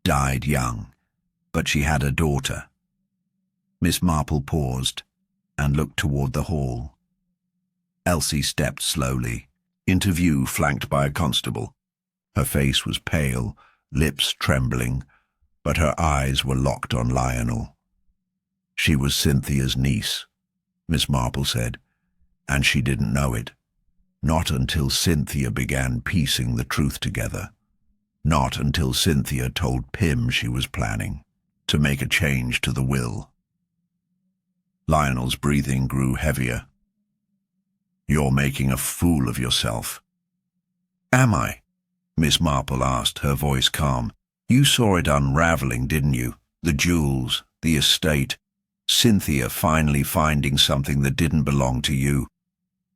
died young, but she had a daughter." Miss Marple paused and looked toward the hall. Elsie stepped slowly, into view flanked by a constable. Her face was pale, lips trembling, but her eyes were locked on Lionel. "She was Cynthia's niece," Miss Marple said, "and she didn't know it. Not until Cynthia began piecing the truth together. Not until Cynthia told Pym she was planning to make a change to the will." Lionel's breathing grew heavier. "You're making a fool of yourself." "Am I?" Miss Marple asked, her voice calm. "You saw it unraveling, didn't you? The jewels, the estate, Cynthia finally finding something that didn't belong to you.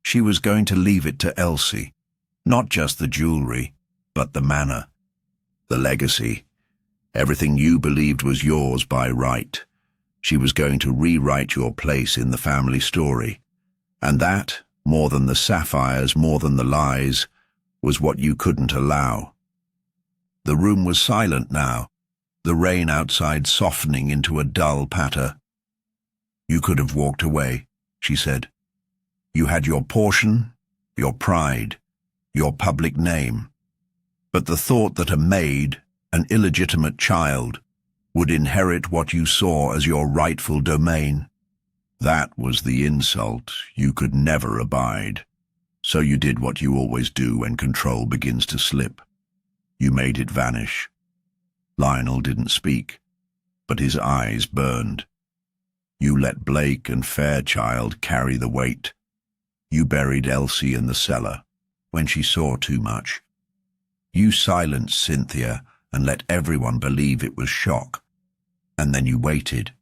She was going to leave it to Elsie. Not just the jewelry, but the manor, the legacy, everything you believed was yours by right. She was going to rewrite your place in the family story. And that, more than the sapphires, more than the lies, was what you couldn't allow." The room was silent now, the rain outside softening into a dull patter. "You could have walked away," she said. "You had your portion, your pride, your public name. But the thought that a maid, an illegitimate child, would inherit what you saw as your rightful domain, that was the insult you could never abide. So you did what you always do when control begins to slip. You made it vanish." Lionel didn't speak, but his eyes burned. "You let Blake and Fairchild carry the weight. You buried Elsie in the cellar when she saw too much. You silenced Cynthia and let everyone believe it was shock. And then you waited,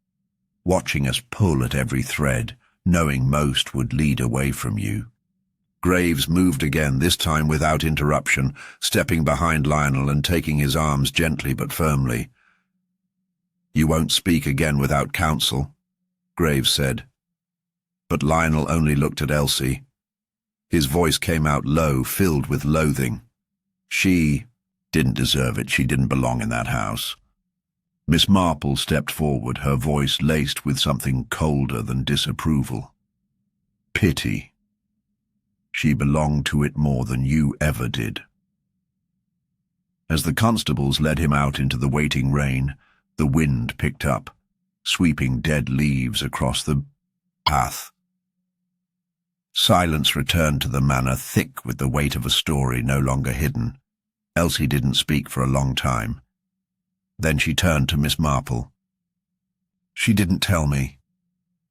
watching us pull at every thread, knowing most would lead away from you." Graves moved again, this time without interruption, stepping behind Lionel and taking his arms gently but firmly. "You won't speak again without counsel," Graves said. But Lionel only looked at Elsie. His voice came out low, filled with loathing. "She didn't deserve it. She didn't belong in that house." Miss Marple stepped forward, her voice laced with something colder than disapproval. "Pity. She belonged to it more than you ever did." As the constables led him out into the waiting rain, the wind picked up, sweeping dead leaves across the path. Silence returned to the manor, thick with the weight of a story no longer hidden. Elsie didn't speak for a long time. Then she turned to Miss Marple. "She didn't tell me."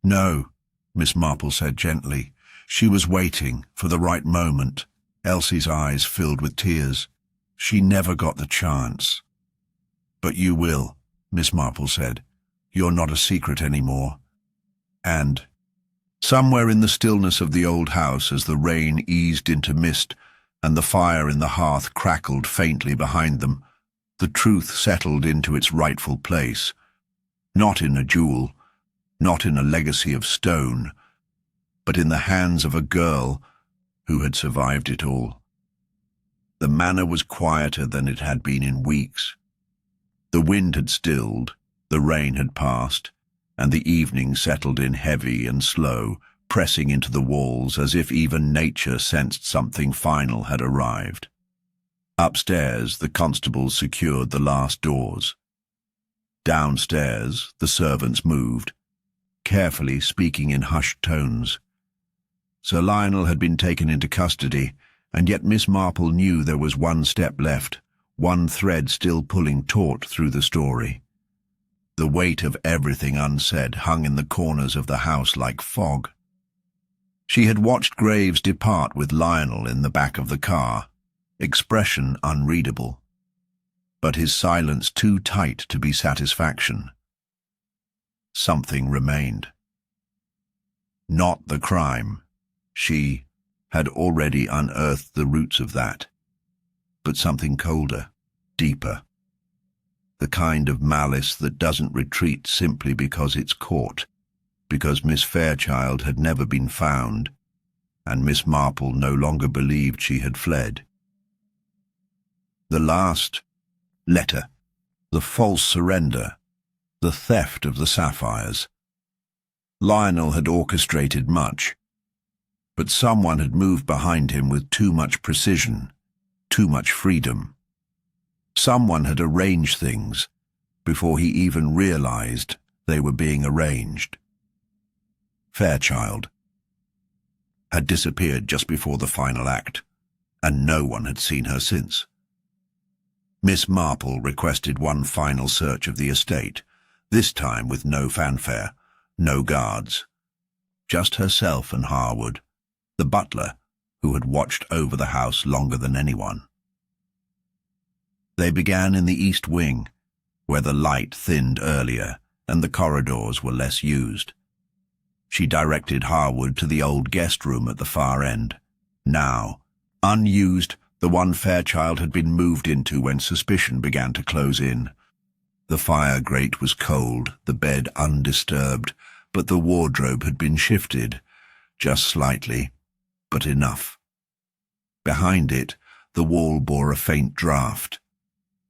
"No," Miss Marple said gently. "She was waiting for the right moment." Elsie's eyes filled with tears. "She never got the chance." "But you will," Miss Marple said. "You're not a secret anymore." And somewhere in the stillness of the old house, as the rain eased into mist and the fire in the hearth crackled faintly behind them, the truth settled into its rightful place. Not in a jewel, not in a legacy of stone, but in the hands of a girl who had survived it all. The manor was quieter than it had been in weeks. The wind had stilled, the rain had passed, and the evening settled in heavy and slow, pressing into the walls as if even nature sensed something final had arrived. Upstairs, the constables secured the last doors. Downstairs, the servants moved, carefully speaking in hushed tones. Sir Lionel had been taken into custody, and yet Miss Marple knew there was one step left, one thread still pulling taut through the story. The weight of everything unsaid hung in the corners of the house like fog. She had watched Graves depart with Lionel in the back of the car, expression unreadable, but his silence too tight to be satisfaction. Something remained. Not the crime. She had already unearthed the roots of that, but something colder, deeper. The kind of malice that doesn't retreat simply because it's caught, because Miss Fairchild had never been found, and Miss Marple no longer believed she had fled. The last letter, the false surrender, the theft of the sapphires. Lionel had orchestrated much, but someone had moved behind him with too much precision, too much freedom. Someone had arranged things before he even realized they were being arranged. Fairchild had disappeared just before the final act, and no one had seen her since. Miss Marple requested one final search of the estate, this time with no fanfare, no guards, just herself and Harwood, the butler, who had watched over the house longer than anyone. They began in the east wing, where the light thinned earlier and the corridors were less used. She directed Harwood to the old guest room at the far end, now unused, the one Fairchild had been moved into when suspicion began to close in. The fire grate was cold, the bed undisturbed, but the wardrobe had been shifted, just slightly, but enough. Behind it, the wall bore a faint draught.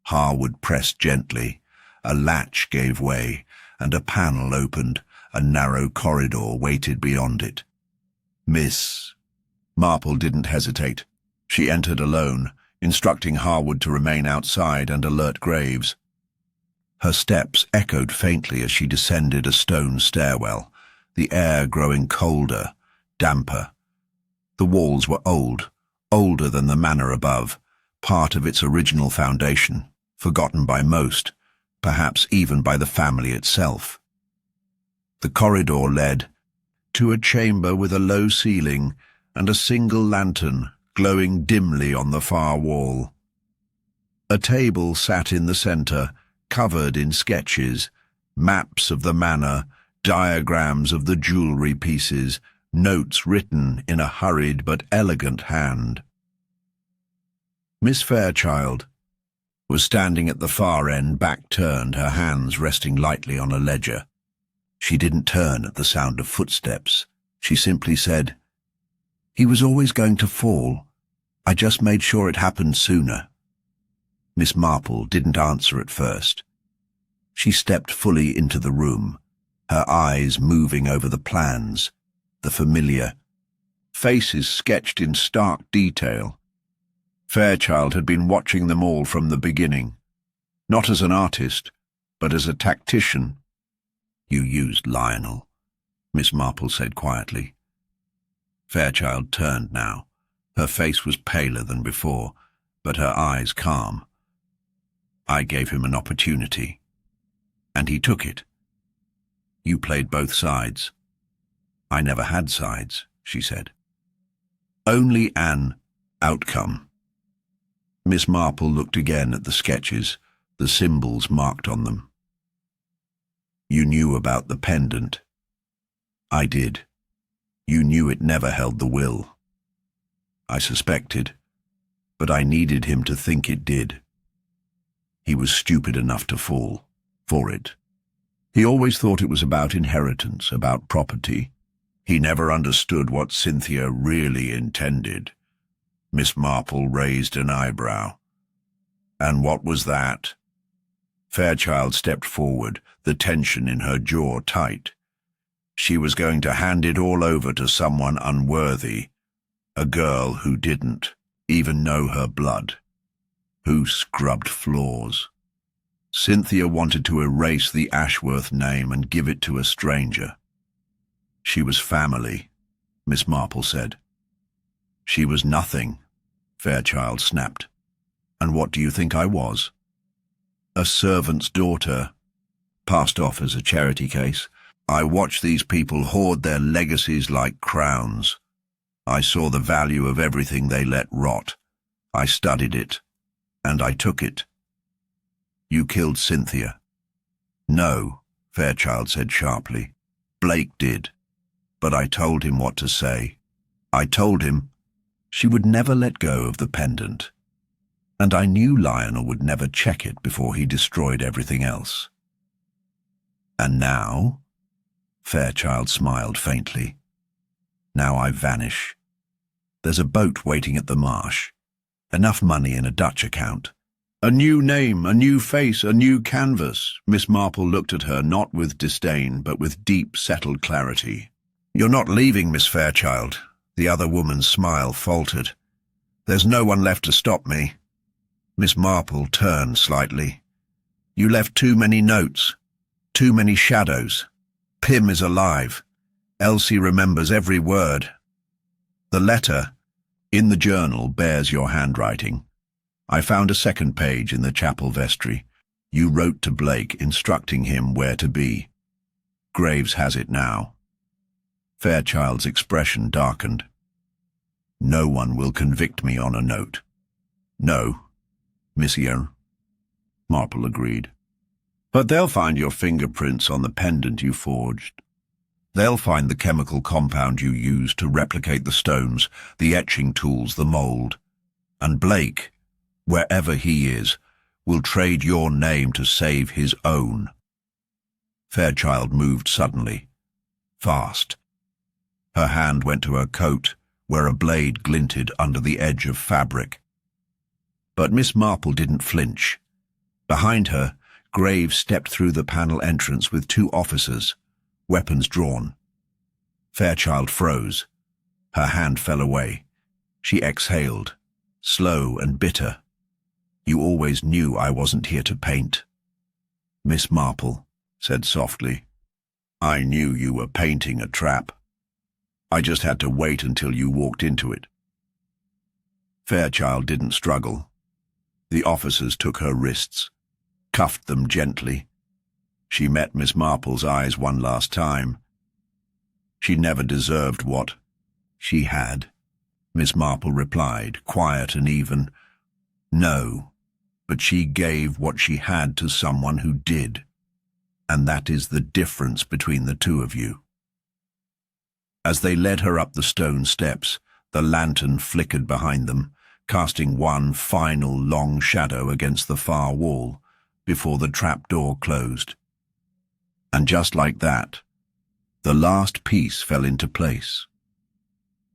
Harwood pressed gently, a latch gave way, and a panel opened. A narrow corridor waited beyond it. Miss Marple didn't hesitate. She entered alone, instructing Harwood to remain outside and alert Graves. Her steps echoed faintly as she descended a stone stairwell, the air growing colder, damper. The walls were old, older than the manor above, part of its original foundation, forgotten by most, perhaps even by the family itself. The corridor led to a chamber with a low ceiling and a single lantern glowing dimly on the far wall. A table sat in the centre, covered in sketches, maps of the manor, diagrams of the jewellery pieces, notes written in a hurried but elegant hand. Miss Fairchild was standing at the far end, back turned, her hands resting lightly on a ledger. She didn't turn at the sound of footsteps. She simply said, "He was always going to fall. I just made sure it happened sooner." Miss Marple didn't answer at first. She stepped fully into the room, her eyes moving over the plans, the familiar faces sketched in stark detail. Fairchild had been watching them all from the beginning, not as an artist, but as a tactician. "You used Lionel," Miss Marple said quietly. Fairchild turned now. Her face was paler than before, but her eyes calm. "I gave him an opportunity, and he took it. You played both sides." "I never had sides," she said. "Only an outcome." Miss Marple looked again at the sketches, the symbols marked on them. "You knew about the pendant." "I did. You knew it never held the will." "I suspected, but I needed him to think it did. He was stupid enough to fall for it. He always thought it was about inheritance, about property. He never understood what Cynthia really intended." Miss Marple raised an eyebrow. "And what was that?" Fairchild stepped forward, the tension in her jaw tight. She was going to hand it all over to someone unworthy, a girl who didn't even know her blood, who scrubbed floors. Cynthia wanted to erase the Ashworth name and give it to a stranger. "She was family," Miss Marple said. "She was nothing," Fairchild snapped. "And what do you think I was? A servant's daughter, passed off as a charity case. I watched these people hoard their legacies like crowns. I saw the value of everything they let rot. I studied it, and I took it." "You killed Cynthia." "No," Fairchild said sharply. "Blake did. But I told him what to say. I told him she would never let go of the pendant. And I knew Lionel would never check it before he destroyed everything else." "And now?" Fairchild smiled faintly. "Now I vanish. There's a boat waiting at the marsh. Enough money in a Dutch account. A new name, a new face, a new canvas." Miss Marple looked at her, not with disdain, but with deep, settled clarity. "You're not leaving, Miss Fairchild." The other woman's smile faltered. "There's no one left to stop me." Miss Marple turned slightly. "You left too many notes, too many shadows. Pym is alive. Elsie remembers every word. The letter in the journal bears your handwriting. I found a second page in the chapel vestry. You wrote to Blake instructing him where to be. Graves has it now." Fairchild's expression darkened. "No one will convict me on a note." "No, Monsieur," Marple agreed. "But they'll find your fingerprints on the pendant you forged. They'll find the chemical compound you used to replicate the stones, the etching tools, the mold. And Blake, wherever he is, will trade your name to save his own." Fairchild moved suddenly, fast. Her hand went to her coat, where a blade glinted under the edge of fabric. But Miss Marple didn't flinch. Behind her, Graves stepped through the panel entrance with 2 officers, weapons drawn. Fairchild froze. Her hand fell away. She exhaled, slow and bitter. "You always knew I wasn't here to paint." Miss Marple said softly, "I knew you were painting a trap. I just had to wait until you walked into it." Fairchild didn't struggle. The officers took her wrists, cuffed them gently. She met Miss Marple's eyes one last time. She never deserved what she had, Miss Marple replied, quiet and even. "No, but she gave what she had to someone who did. And that is the difference between the 2 of you." As they led her up the stone steps, the lantern flickered behind them, casting one final long shadow against the far wall before the trapdoor closed. And just like that, the last piece fell into place.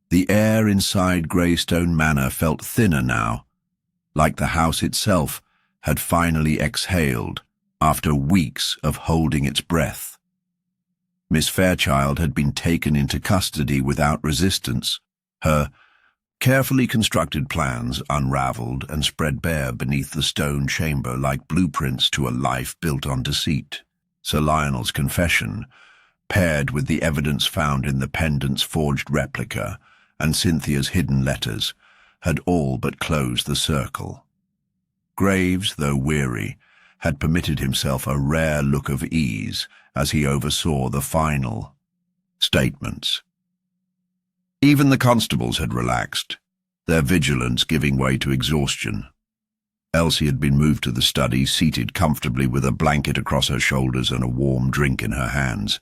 The air inside Greystone Manor felt thinner now, like the house itself had finally exhaled after weeks of holding its breath. Miss Fairchild had been taken into custody without resistance, her carefully constructed plans unraveled and spread bare beneath the stone chamber like blueprints to a life built on deceit. Sir Lionel's confession, paired with the evidence found in the pendant's forged replica and Cynthia's hidden letters, had all but closed the circle. Graves, though weary, had permitted himself a rare look of ease as he oversaw the final statements. Even the constables had relaxed, their vigilance giving way to exhaustion. Elsie had been moved to the study, seated comfortably with a blanket across her shoulders and a warm drink in her hands.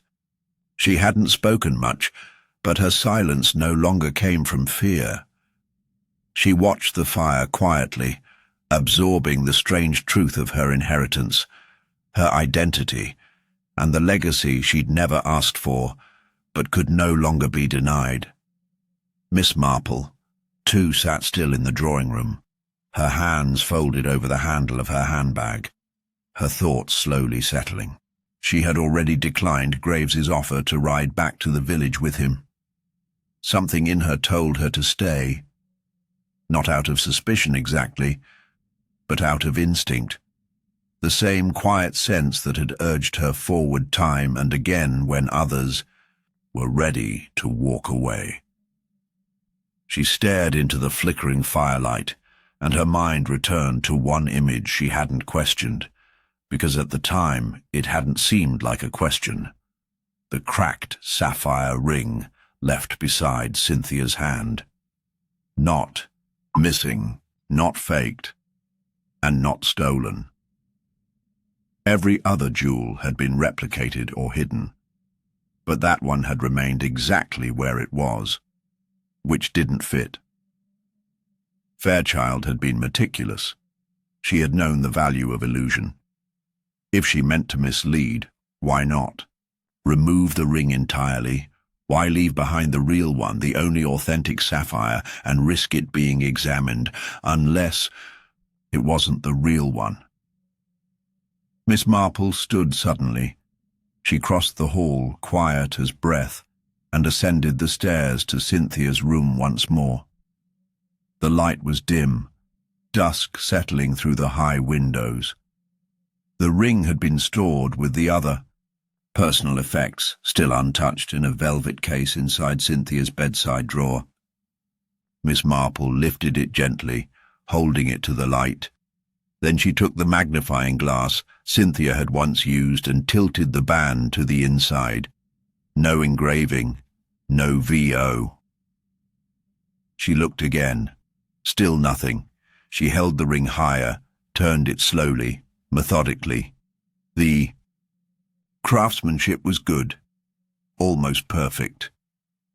She hadn't spoken much, but her silence no longer came from fear. She watched the fire quietly, absorbing the strange truth of her inheritance, her identity, and the legacy she'd never asked for, but could no longer be denied. Miss Marple, too, sat still in the drawing-room, her hands folded over the handle of her handbag, her thoughts slowly settling. She had already declined Graves's offer to ride back to the village with him. Something in her told her to stay, not out of suspicion exactly, but out of instinct, the same quiet sense that had urged her forward time and again when others were ready to walk away. She stared into the flickering firelight, and her mind returned to one image she hadn't questioned, because at the time it hadn't seemed like a question. The cracked sapphire ring left beside Cynthia's hand. Not missing, not faked, and not stolen. Every other jewel had been replicated or hidden, but that one had remained exactly where it was, which didn't fit. Fairchild had been meticulous. She had known the value of illusion. If she meant to mislead, why not? Remove the ring entirely. Why leave behind the real one, the only authentic sapphire, and risk it being examined, unless it wasn't the real one? Miss Marple stood suddenly. She crossed the hall, quiet as breath, and ascended the stairs to Cynthia's room once more. The light was dim, dusk settling through the high windows. The ring had been stored with the other personal effects, still untouched in a velvet case inside Cynthia's bedside drawer. Miss Marple lifted it gently, holding it to the light. Then she took the magnifying glass Cynthia had once used and tilted the band to the inside. No engraving, No VO. She looked again. Still nothing. She held the ring higher, turned it slowly, methodically. The craftsmanship was good, almost perfect.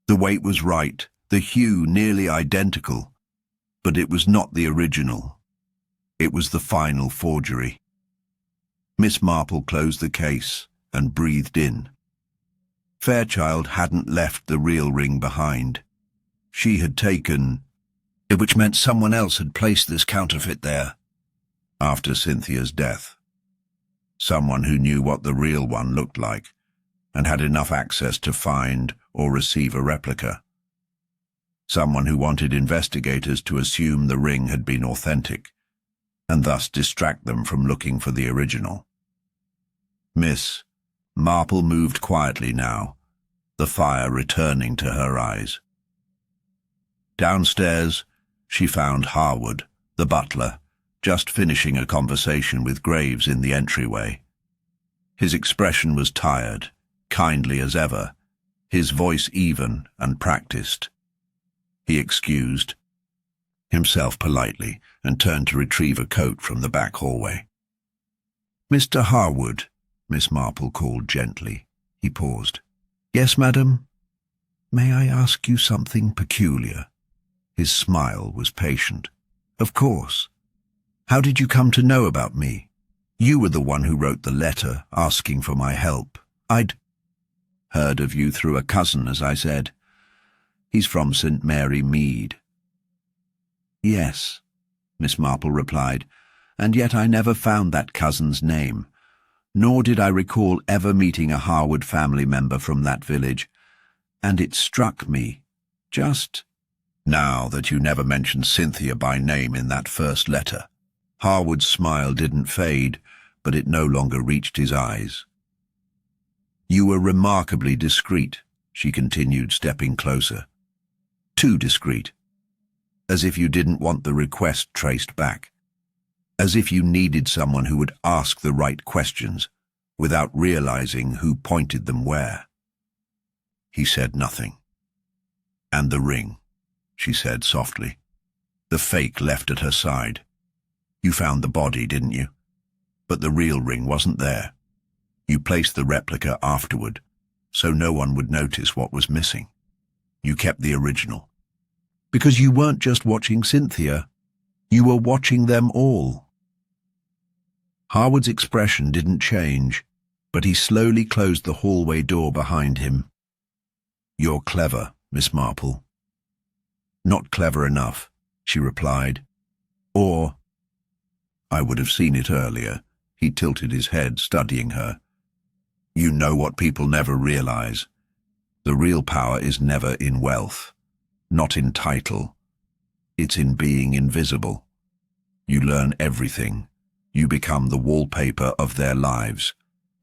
The weight was right, the hue nearly identical, but it was not the original. It was the final forgery. Miss Marple closed the case and breathed in. Fairchild hadn't left the real ring behind. She had taken it, which meant someone else had placed this counterfeit there after Cynthia's death. Someone who knew what the real one looked like and had enough access to find or receive a replica. Someone who wanted investigators to assume the ring had been authentic and thus distract them from looking for the original. Miss Marple moved quietly now, the fire returning to her eyes. Downstairs, she found Harwood, the butler, just finishing a conversation with Graves in the entryway. His expression was tired, kindly as ever, his voice even and practiced. He excused himself politely and turned to retrieve a coat from the back hallway. "Mr. Harwood," Miss Marple called gently. He paused. "Yes, madam? May I ask you something peculiar?" His smile was patient. "Of course. How did you come to know about me? You were the one who wrote the letter asking for my help. I'd heard of you through a cousin, as I said. He's from St. Mary Mead." "Yes," Miss Marple replied, "and yet I never found that cousin's name, nor did I recall ever meeting a Harwood family member from that village, and it struck me, just now that you never mentioned Cynthia by name in that first letter." Harwood's smile didn't fade, but it no longer reached his eyes. "You were remarkably discreet," she continued, stepping closer. "Too discreet. As if you didn't want the request traced back. As if you needed someone who would ask the right questions without realizing who pointed them where." He said nothing. "And the ring," she said softly. "The fake left at her side. You found the body, didn't you? But the real ring wasn't there. You placed the replica afterward, so no one would notice what was missing. You kept the original. Because you weren't just watching Cynthia, you were watching them all." Harwood's expression didn't change, but he slowly closed the hallway door behind him. "You're clever, Miss Marple." "Not clever enough," she replied. "Or I would have seen it earlier." He tilted his head, studying her. "You know what people never realize. The real power is never in wealth, not in title. It's in being invisible. You learn everything. You become the wallpaper of their lives,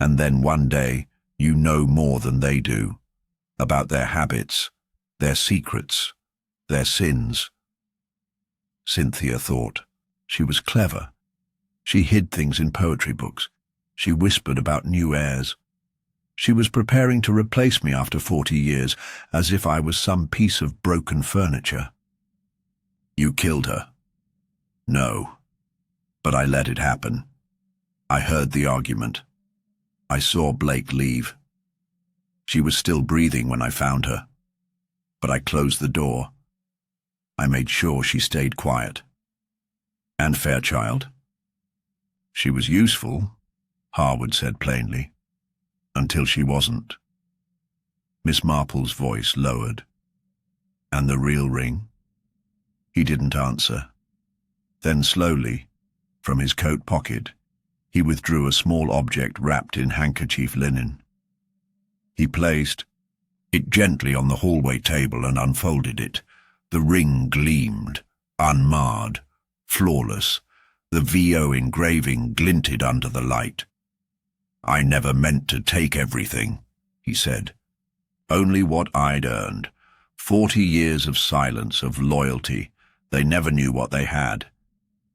and then one day you know more than they do, about their habits, their secrets, their sins." Cynthia thought. She was clever. She hid things in poetry books. She whispered about new heirs. She was preparing to replace me after 40 years, as if I was some piece of broken furniture. "You killed her." "No, but I let it happen. I heard the argument. I saw Blake leave. She was still breathing when I found her, but I closed the door. I made sure she stayed quiet." "And Fairchild?" "She was useful," Harwood said plainly, "until she wasn't." Miss Marple's voice lowered. "And the real ring?" He didn't answer. Then slowly, from his coat pocket, he withdrew a small object wrapped in handkerchief linen. He placed it gently on the hallway table and unfolded it. The ring gleamed, unmarred, flawless. The VO engraving glinted under the light. "I never meant to take everything," he said. "Only what I'd earned. 40 years of silence, of loyalty. They never knew what they had.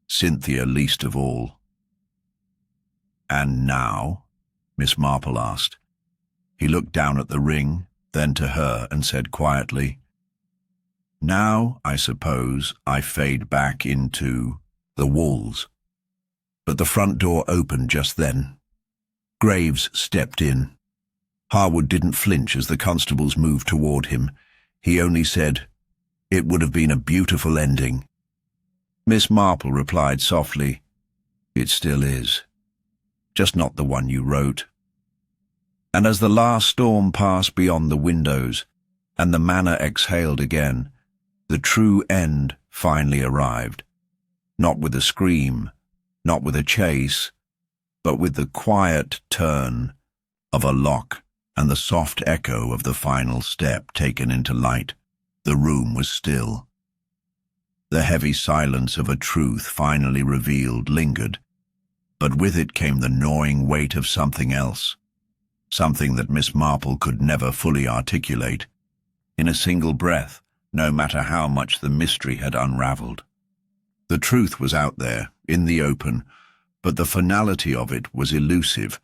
Cynthia least of all." "And now?" Miss Marple asked. He looked down at the ring, then to her and said quietly, "Now, I suppose, I fade back into the walls." But the front door opened just then. Graves stepped in. Harwood didn't flinch as the constables moved toward him. He only said, "It would have been a beautiful ending." Miss Marple replied softly, "It still is. Just not the one you wrote." And as the last storm passed beyond the windows, and the manor exhaled again, the true end finally arrived. Not with a scream, not with a chase, but with the quiet turn of a lock and the soft echo of the final step taken into light. The room was still. The heavy silence of a truth finally revealed lingered, but with it came the gnawing weight of something else, something that Miss Marple could never fully articulate in a single breath, no matter how much the mystery had unraveled. The truth was out there, in the open, but the finality of it was elusive,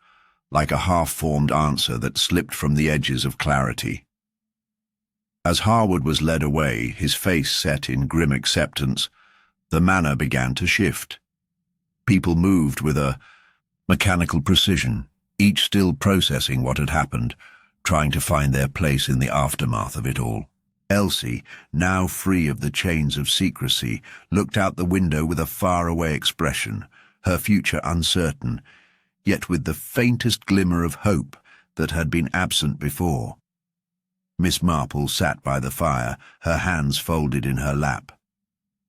like a half-formed answer that slipped from the edges of clarity. As Harwood was led away, his face set in grim acceptance, the manor began to shift. People moved with a mechanical precision, each still processing what had happened, trying to find their place in the aftermath of it all. Elsie, now free of the chains of secrecy, looked out the window with a faraway expression, her future uncertain, yet with the faintest glimmer of hope that had been absent before. Miss Marple sat by the fire, her hands folded in her lap.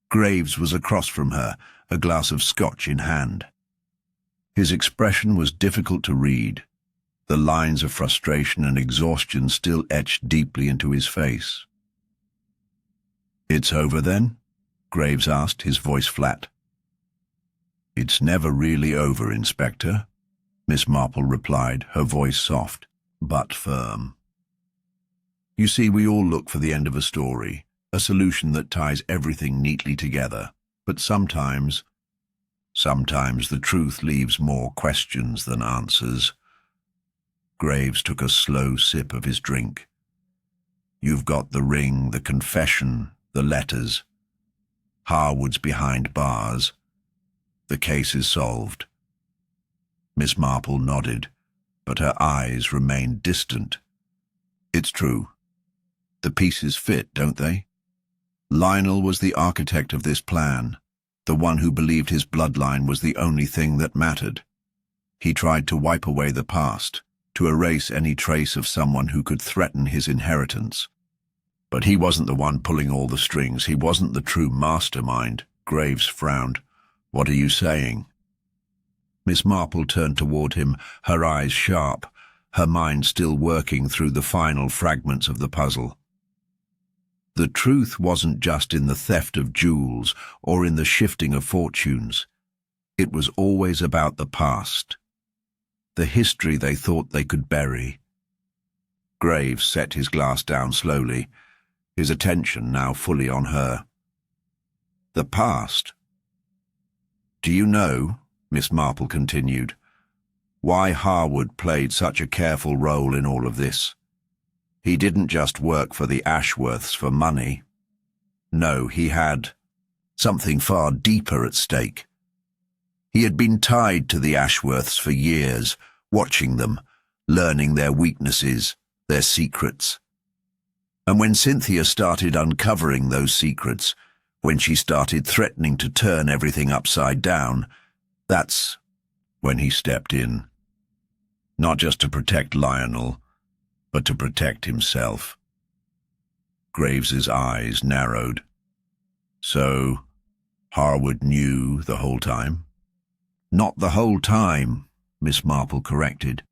Graves was across from her, a glass of scotch in hand. His expression was difficult to read, the lines of frustration and exhaustion still etched deeply into his face. "It's over then?" Graves asked, his voice flat. "It's never really over, Inspector," Miss Marple replied, her voice soft, but firm. "You see, we all look for the end of a story, a solution that ties everything neatly together, but sometimes the truth leaves more questions than answers." Graves took a slow sip of his drink. "You've got the ring, the confession, the letters. Harwood's behind bars. The case is solved." Miss Marple nodded, but her eyes remained distant. "It's true. The pieces fit, don't they? Lionel was the architect of this plan, the one who believed his bloodline was the only thing that mattered. He tried to wipe away the past, to erase any trace of someone who could threaten his inheritance. But he wasn't the one pulling all the strings. He wasn't the true mastermind." Graves frowned. "What are you saying?" Miss Marple turned toward him, her eyes sharp, her mind still working through the final fragments of the puzzle. The truth wasn't just in the theft of jewels or in the shifting of fortunes. It was always about the past, the history they thought they could bury. Graves set his glass down slowly, his attention now fully on her. "The past? Do you know," Miss Marple continued, "why Harwood played such a careful role in all of this? He didn't just work for the Ashworths for money. No, he had something far deeper at stake. He had been tied to the Ashworths for years, watching them, learning their weaknesses, their secrets. And when Cynthia started uncovering those secrets, when she started threatening to turn everything upside down, that's when he stepped in. Not just to protect Lionel, but to protect himself." Graves's eyes narrowed. "So, Harwood knew the whole time?" "Not the whole time," Miss Marple corrected.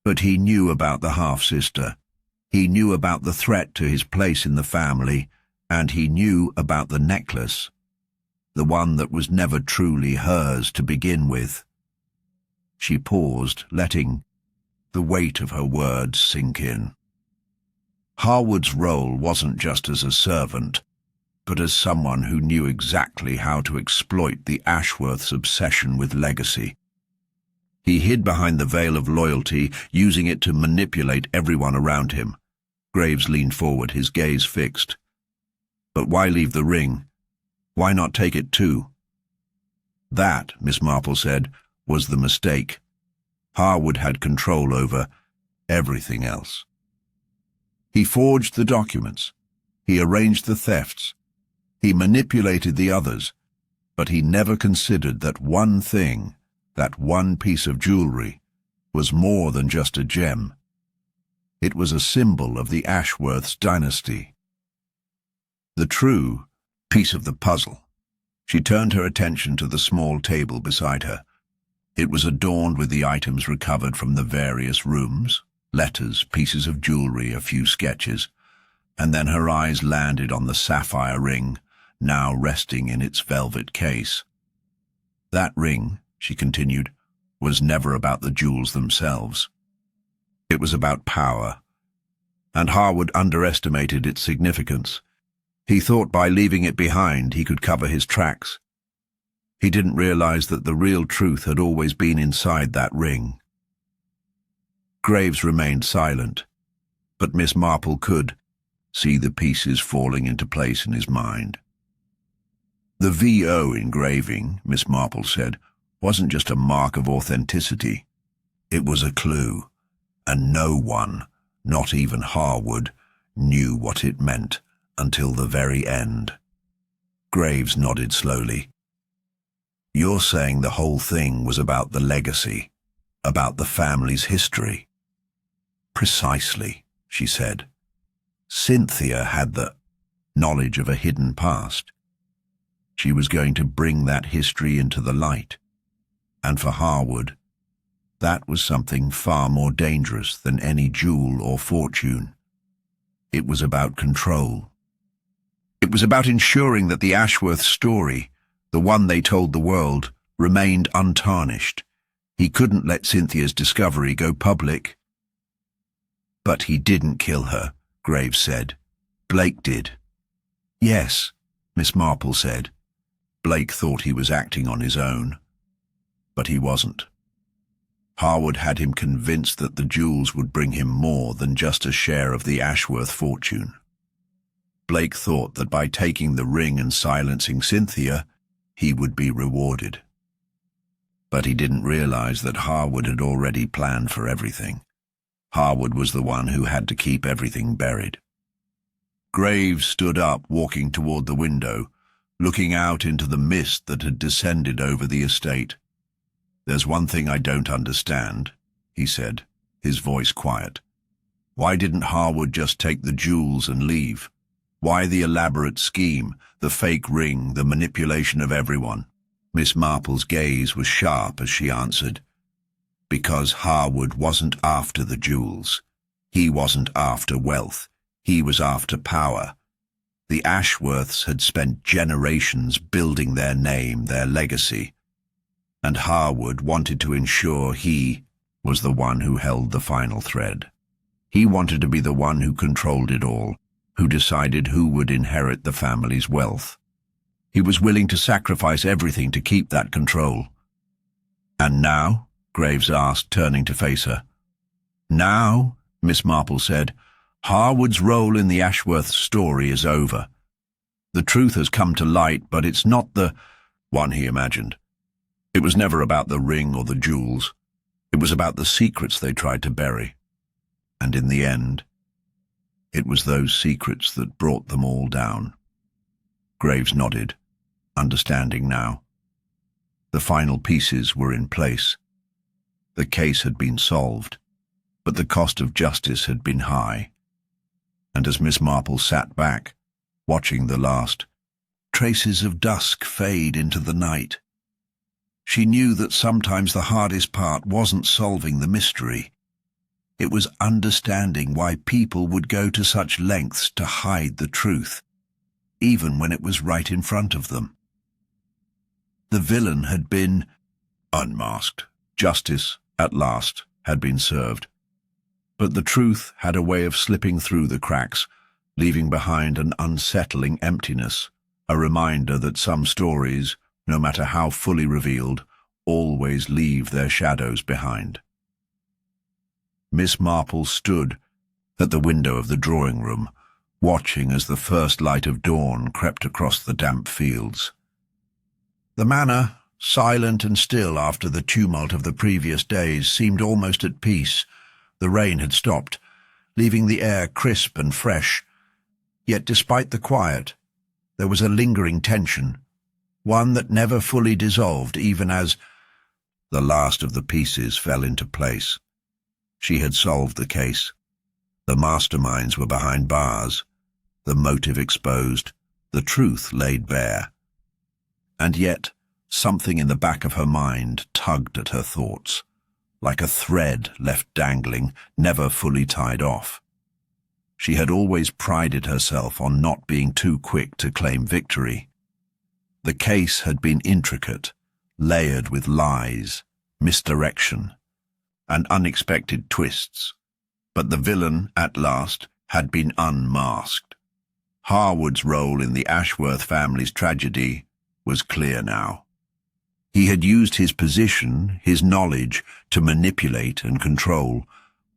"But he knew about the half-sister. He knew about the threat to his place in the family, and he knew about the necklace, the one that was never truly hers to begin with." She paused, letting the weight of her words sink in. Harwood's role wasn't just as a servant, but as someone who knew exactly how to exploit the Ashworths' obsession with legacy. He hid behind the veil of loyalty, using it to manipulate everyone around him, Graves leaned forward, his gaze fixed. But why leave the ring? Why not take it too? That, Miss Marple said, was the mistake. Harwood had control over everything else. He forged the documents. He arranged the thefts. He manipulated the others. But he never considered that one thing, that one piece of jewelry, was more than just a gem. It was a symbol of the Ashworth's dynasty. The true piece of the puzzle. She turned her attention to the small table beside her. It was adorned with the items recovered from the various rooms, letters, pieces of jewelry, a few sketches, and then her eyes landed on the sapphire ring, now resting in its velvet case. That ring, she continued, was never about the jewels themselves. It was about power, and Harwood underestimated its significance. He thought by leaving it behind he could cover his tracks. He didn't realize that the real truth had always been inside that ring. Graves remained silent, but Miss Marple could see the pieces falling into place in his mind. The VO engraving, Miss Marple said, wasn't just a mark of authenticity. It was a clue, and no one, not even Harwood, knew what it meant until the very end. Graves nodded slowly. You're saying the whole thing was about the legacy, about the family's history? Precisely, she said. Cynthia had the knowledge of a hidden past. She was going to bring that history into the light. And for Harwood, that was something far more dangerous than any jewel or fortune. It was about control. It was about ensuring that the Ashworth story, the one they told the world, remained untarnished. He couldn't let Cynthia's discovery go public. But he didn't kill her, Graves said. Blake did. Yes, Miss Marple said. Blake thought he was acting on his own. But he wasn't. Harwood had him convinced that the jewels would bring him more than just a share of the Ashworth fortune. Blake thought that by taking the ring and silencing Cynthia, he would be rewarded. But he didn't realize that Harwood had already planned for everything. Harwood was the one who had to keep everything buried. Graves stood up, walking toward the window, looking out into the mist that had descended over the estate. There's one thing I don't understand, he said, his voice quiet. Why didn't Harwood just take the jewels and leave? Why the elaborate scheme, the fake ring, the manipulation of everyone? Miss Marple's gaze was sharp as she answered. Because Harwood wasn't after the jewels. He wasn't after wealth. He was after power. The Ashworths had spent generations building their name, their legacy. And Harwood wanted to ensure he was the one who held the final thread. He wanted to be the one who controlled it all, who decided who would inherit the family's wealth. He was willing to sacrifice everything to keep that control. And now? Graves asked, turning to face her. Now, Miss Marple said, Harwood's role in the Ashworth story is over. The truth has come to light, but it's not the one he imagined. It was never about the ring or the jewels. It was about the secrets they tried to bury. And in the end, it was those secrets that brought them all down. Graves nodded, understanding now. The final pieces were in place. The case had been solved, but the cost of justice had been high. And as Miss Marple sat back, watching the last traces of dusk fade into the night, she knew that sometimes the hardest part wasn't solving the mystery. It was understanding why people would go to such lengths to hide the truth, even when it was right in front of them. The villain had been unmasked. Justice, at last, had been served. But the truth had a way of slipping through the cracks, leaving behind an unsettling emptiness, a reminder that some stories, no matter how fully revealed, always leave their shadows behind. Miss Marple stood, at the window of the drawing-room, watching as the first light of dawn crept across the damp fields. The manor, silent and still after the tumult of the previous days, seemed almost at peace. The rain had stopped, leaving the air crisp and fresh. Yet despite the quiet, there was a lingering tension, one that never fully dissolved even as the last of the pieces fell into place. She had solved the case. The masterminds were behind bars, the motive exposed, the truth laid bare. And yet, something in the back of her mind tugged at her thoughts, like a thread left dangling, never fully tied off. She had always prided herself on not being too quick to claim victory. The case had been intricate, layered with lies, misdirection, and unexpected twists. But the villain, at last, had been unmasked. Harwood's role in the Ashworth family's tragedy was clear now. He had used his position, his knowledge, to manipulate and control,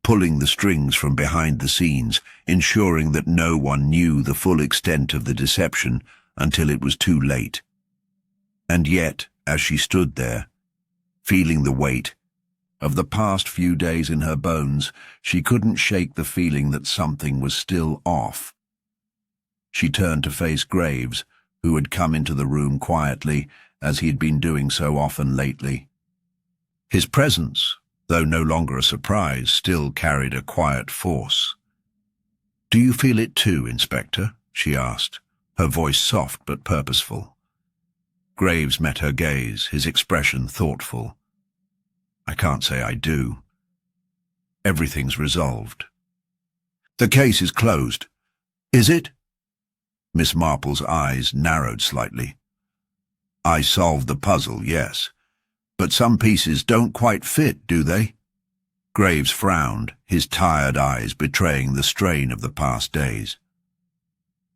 pulling the strings from behind the scenes, ensuring that no one knew the full extent of the deception until it was too late. And yet, as she stood there, feeling the weight of the past few days in her bones, she couldn't shake the feeling that something was still off. She turned to face Graves, who had come into the room quietly, as he had been doing so often lately. His presence, though no longer a surprise, still carried a quiet force. "Do you feel it too, Inspector?" she asked, her voice soft but purposeful. Graves met her gaze, his expression thoughtful. "I can't say I do. Everything's resolved." "The case is closed." "Is it?" Miss Marple's eyes narrowed slightly. "I solved the puzzle, yes. But some pieces don't quite fit, do they?" Graves frowned, his tired eyes betraying the strain of the past days.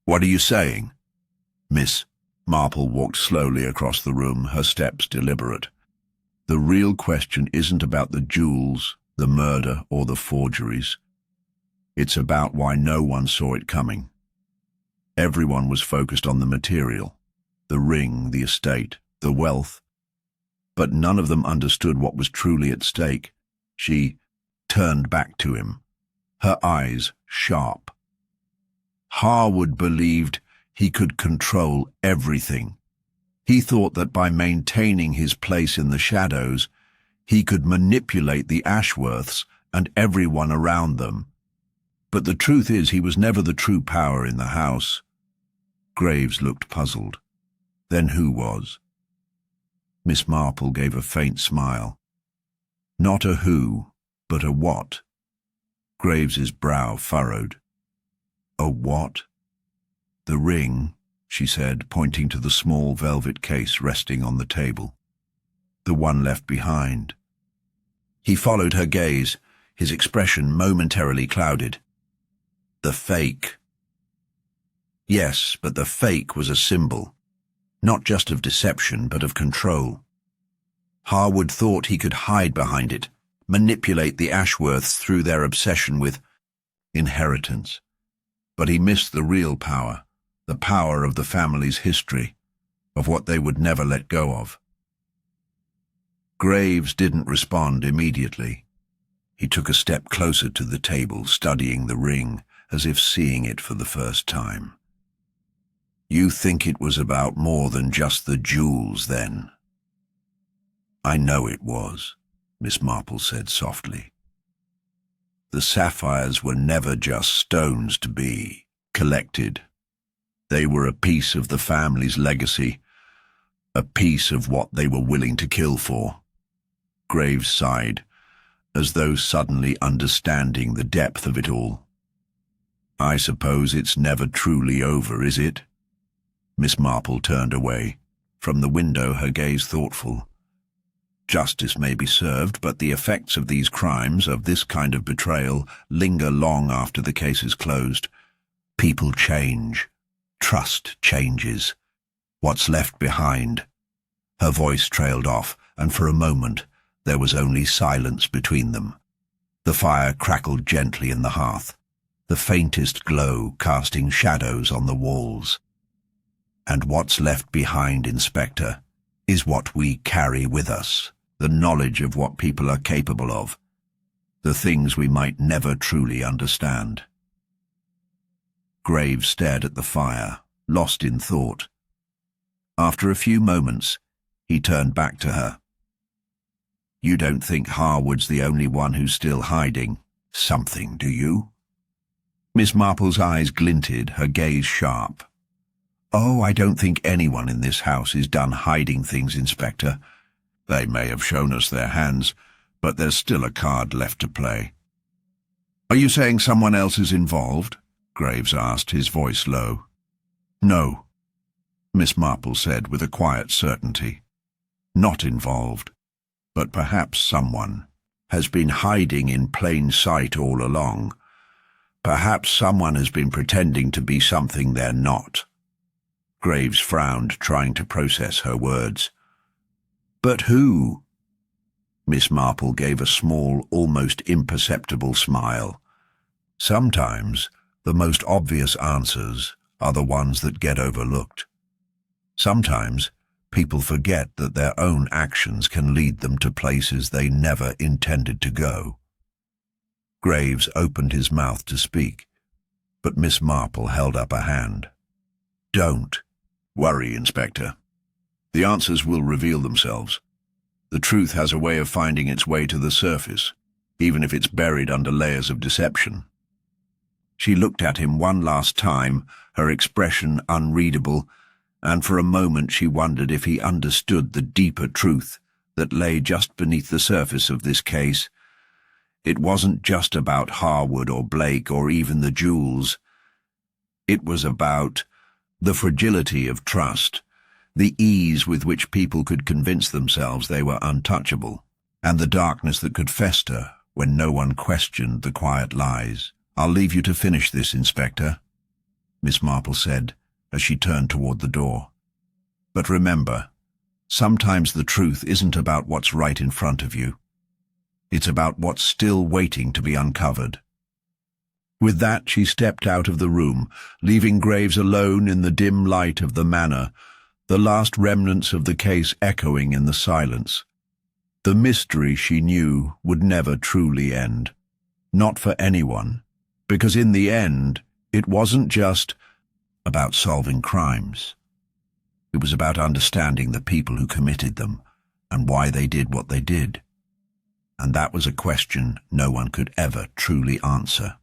"What are you saying?" Miss Marple walked slowly across the room, her steps deliberate. "The real question isn't about the jewels, the murder, or the forgeries. It's about why no one saw it coming. Everyone was focused on the material, the ring, the estate, the wealth. But none of them understood what was truly at stake." She turned back to him, her eyes sharp. "Harwood believed he could control everything. He thought that by maintaining his place in the shadows, he could manipulate the Ashworths and everyone around them. But the truth is, he was never the true power in the house." Graves looked puzzled. "Then who was?" Miss Marple gave a faint smile. "Not a who, but a what." Graves's brow furrowed. "A what?" "The ring," she said, pointing to the small velvet case resting on the table. "The one left behind." He followed her gaze, his expression momentarily clouded. "The fake." "Yes, but the fake was a symbol, not just of deception, but of control. Harwood thought he could hide behind it, manipulate the Ashworths through their obsession with inheritance. But he missed the real power, the power of the family's history, of what they would never let go of." Graves didn't respond immediately. He took a step closer to the table, studying the ring, as if seeing it for the first time. "You think it was about more than just the jewels, then?" "I know it was," Miss Marple said softly. "The sapphires were never just stones to be collected. They were a piece of the family's legacy, a piece of what they were willing to kill for." Graves sighed, as though suddenly understanding the depth of it all. "I suppose it's never truly over, is it?" Miss Marple turned away. From the window, her gaze thoughtful. "Justice may be served, but the effects of these crimes, of this kind of betrayal, linger long after the case is closed. People change. Trust changes. What's left behind?" Her voice trailed off, and for a moment there was only silence between them. The fire crackled gently in the hearth. the faintest glow casting shadows on the walls. And what's left behind, Inspector, is what we carry with us, the knowledge of what people are capable of, the things we might never truly understand. Graves stared at the fire, lost in thought. After a few moments, he turned back to her. You don't think Harwood's the only one who's still hiding something, do you? Miss Marple's eyes glinted, her gaze sharp. Oh, I don't think anyone in this house is done hiding things, Inspector. They may have shown us their hands, but there's still a card left to play. Are you saying someone else is involved? Graves asked, his voice low. No, Miss Marple said with a quiet certainty. Not involved, but perhaps someone has been hiding in plain sight all along. Perhaps someone has been pretending to be something they're not. Graves frowned, trying to process her words. But who? Miss Marple gave a small, almost imperceptible smile. Sometimes the most obvious answers are the ones that get overlooked. Sometimes people forget that their own actions can lead them to places they never intended to go. Graves opened his mouth to speak, but Miss Marple held up a hand. Don't worry, Inspector. The answers will reveal themselves. The truth has a way of finding its way to the surface, even if it's buried under layers of deception. She looked at him one last time, her expression unreadable, and for a moment she wondered if he understood the deeper truth that lay just beneath the surface of this case. It wasn't just about Harwood or Blake or even the jewels. It was about the fragility of trust, the ease with which people could convince themselves they were untouchable, and the darkness that could fester when no one questioned the quiet lies. I'll leave you to finish this, Inspector, Miss Marple said as she turned toward the door. But remember, sometimes the truth isn't about what's right in front of you. It's about what's still waiting to be uncovered. With that, she stepped out of the room, leaving Graves alone in the dim light of the manor, the last remnants of the case echoing in the silence. The mystery, she knew, would never truly end. Not for anyone, because in the end, it wasn't just about solving crimes. It was about understanding the people who committed them and why they did what they did. And that was a question no one could ever truly answer.